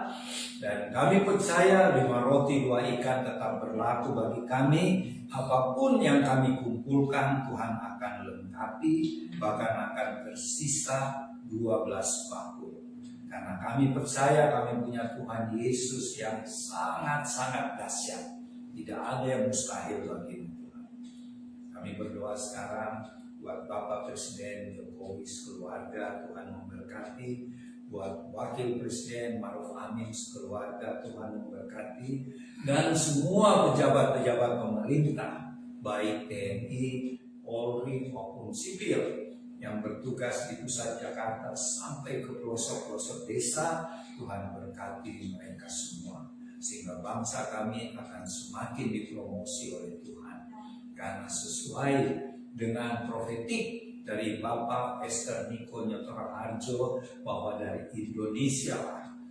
dan kami percaya 5 roti 2 ikan tetap berlaku bagi kami. Apapun yang kami kumpulkan Tuhan akan lengkapi, bahkan akan tersisa 12 bakul. Karena kami percaya kami punya Tuhan Yesus yang sangat-sangat dahsyat. Tidak ada yang mustahil bagi Tuhan. Kami berdoa sekarang buat Bapak Presiden Jokowi sekeluarga, Tuhan memberkati. Buat Wakil Presiden Maruf Amin sekeluarga, Tuhan memberkati. Dan semua pejabat-pejabat pemerintah, baik TNI, Polri maupun sipil yang bertugas di pusat Jakarta sampai ke pelosok-pelosok desa, Tuhan berkati mereka semua. Sehingga bangsa kami akan semakin dipromosi oleh Tuhan. Karena sesuai dengan profetik dari Bapak Esther Niko Nyotora Harjo, bahwa dari Indonesia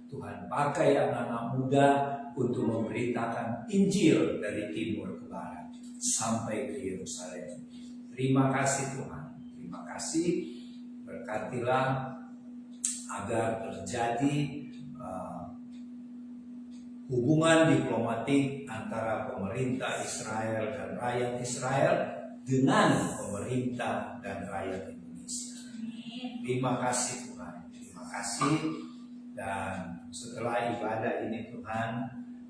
Tuhan pakai anak-anak muda untuk memberitakan Injil dari timur ke barat sampai ke Yerusalem. Terima kasih Tuhan, terima kasih. Berkatilah agar terjadi hubungan diplomatik antara pemerintah Israel dan rakyat Israel dengan pemerintah dan rakyat Indonesia. Terima kasih Tuhan, terima kasih. Dan setelah ibadah ini Tuhan,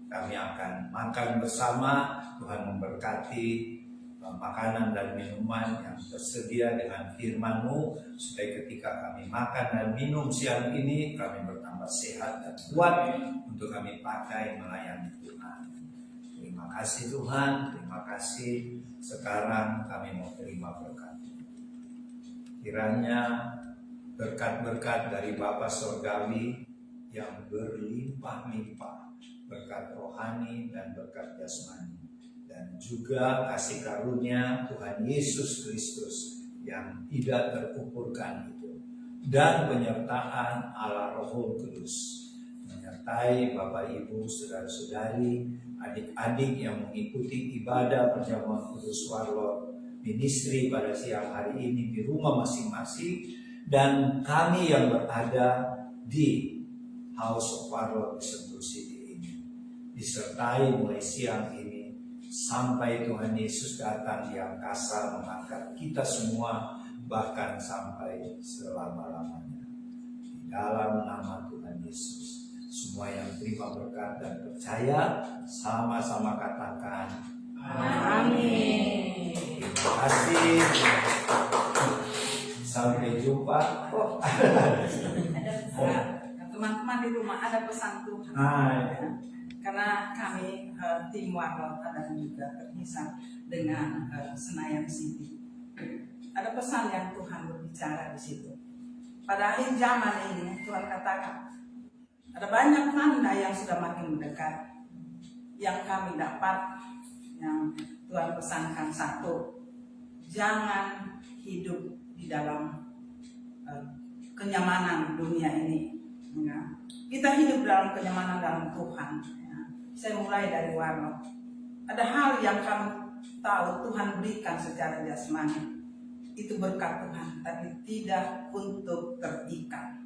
kami akan makan bersama. Tuhan memberkati makanan dan minuman yang tersedia dengan firman-Mu, supaya ketika kami makan dan minum siang ini, kami bertambah sehat dan kuat untuk kami pakai melayani Tuhan. Terima kasih Tuhan, terima kasih. Sekarang kami mau terima berkat. Kiranya berkat-berkat dari Bapa Surgawi yang berlimpah-limpah, berkat rohani dan berkat jasmani, dan juga kasih karunia Tuhan Yesus Kristus yang tidak terukurkan itu, dan penyertaan Allah Roh Kudus menyertai Bapak Ibu, saudara-saudari, adik-adik yang mengikuti ibadah perjamuan kudus Warlot Ministry pada siang hari ini di rumah masing-masing, dan kami yang berada di House of Warlot di Sentul City ini, disertai mulai siang ini sampai Tuhan Yesus datang di angkasa mengangkat kita semua, bahkan sampai selama-lamanya. Di dalam nama Tuhan Yesus, semua yang terima berkat dan percaya sama-sama katakan Amin. terima kasih. Sampai jumpa. Teman-teman di rumah ada pesan Tuhan. Karena kami tim Warlot dan juga terpisah dengan Senayan City. Ada pesan yang Tuhan berbicara di situ. Pada akhir zaman ini Tuhan katakan ada banyak tanda yang sudah makin mendekat. Yang kami dapat, yang Tuhan pesankan, satu, jangan hidup di dalam kenyamanan dunia ini. Ya. Kita hidup dalam kenyamanan dalam Tuhan. Ya. Saya mulai dari Warlot. Ada hal yang kami tahu Tuhan berikan secara jasmani. Itu berkat Tuhan, tapi tidak untuk terikat.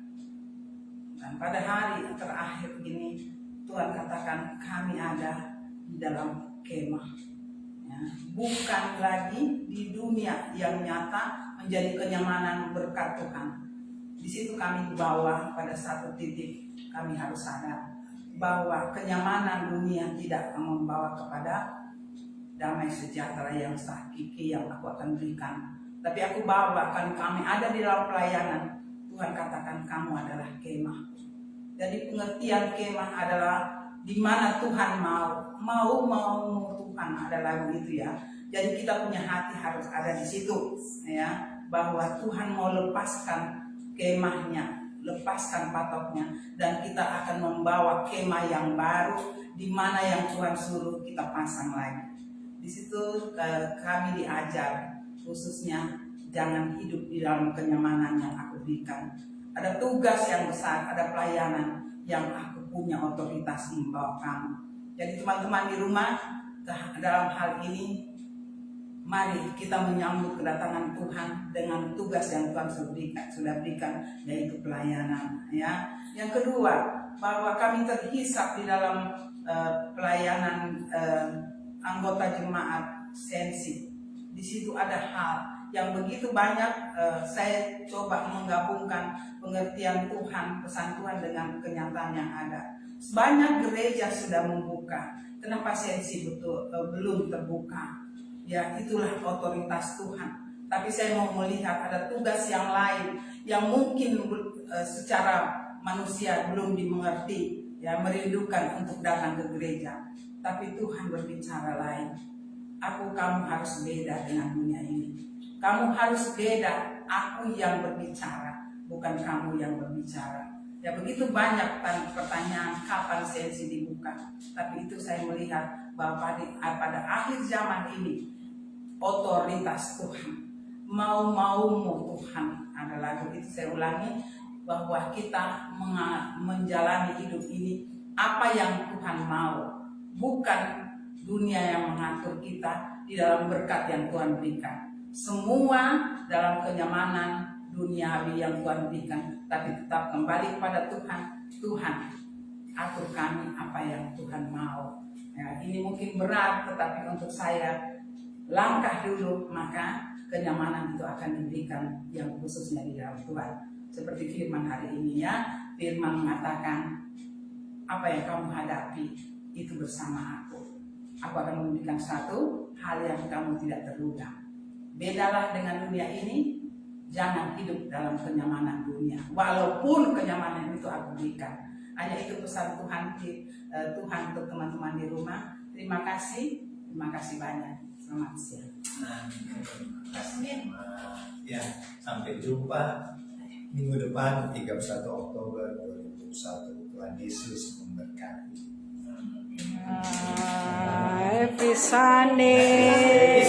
Dan pada hari terakhir ini Tuhan katakan kami ada di dalam kemah. Ya. Bukan lagi di dunia yang nyata menjadi kenyamanan berkat Tuhan. Di situ kami dibawa pada satu titik, kami harus sadar bahwa kenyamanan dunia tidak akan membawa kepada damai sejahtera yang hakiki yang aku akan berikan. Tapi aku bawakan kami ada di dalam pelayanan. Tuhan katakan kamu adalah kemah. Jadi pengertian kemah adalah di mana Tuhan mau Tuhan, ada lagu itu ya. Jadi kita punya hati harus ada di situ ya, bahwa Tuhan mau lepaskan kemahnya, lepaskan patoknya, dan kita akan membawa kemah yang baru di mana yang Tuhan suruh kita pasang lagi. Di situ kami diajar khususnya jangan hidup di dalam kenyamanan yang aku berikan. Ada tugas yang besar, ada pelayanan yang aku punya otoritas membawa kamu. Jadi teman-teman di rumah, dalam hal ini mari kita menyambut kedatangan Tuhan dengan tugas yang Tuhan sudah berikan, yaitu pelayanan. Ya. Yang kedua, bahwa kami terhisap di dalam pelayanan anggota jemaat sensi. Di situ ada hal yang begitu banyak. Saya coba menggabungkan pengertian Tuhan, pesan Tuhan dengan kenyataan yang ada. Banyak gereja sudah membuka, kenapa sensi belum terbuka? Ya, itulah otoritas Tuhan. Tapi saya mau melihat ada tugas yang lain yang mungkin secara manusia belum dimengerti, ya, merindukan untuk datang ke gereja. Tapi Tuhan berbicara lain. Kamu harus beda dengan dunia ini. Kamu harus beda. Aku yang berbicara, bukan kamu yang berbicara. Ya, begitu banyak pertanyaan kapan sensi dibuka. Tapi itu saya melihat bahwa pada akhir zaman ini otoritas Tuhan, mau-maumu Tuhan, ada lagu itu saya ulangi, bahwa kita menjalani hidup ini apa yang Tuhan mau, bukan dunia yang mengatur kita di dalam berkat yang Tuhan berikan. Semua dalam kenyamanan duniawi yang Tuhan berikan, tapi tetap kembali kepada Tuhan. Tuhan, atur kami apa yang Tuhan mau. Ya, ini mungkin berat, tetapi untuk saya langkah dulu, maka kenyamanan itu akan diberikan yang khususnya di dalam Tuhan. Seperti firman hari ini ya, firman mengatakan apa yang kamu hadapi itu bersama aku. Aku akan memberikan satu hal yang kamu tidak terduga. Bedalah dengan dunia ini, jangan hidup dalam kenyamanan dunia. Walaupun kenyamanan itu aku berikan. Hanya itu pesan Tuhan untuk teman-teman di rumah. Terima kasih banyak. Selamat siang. Ya, sampai jumpa minggu depan 31 Oktober 2021. Tuhan Yesus memberkati. Happy Sunday.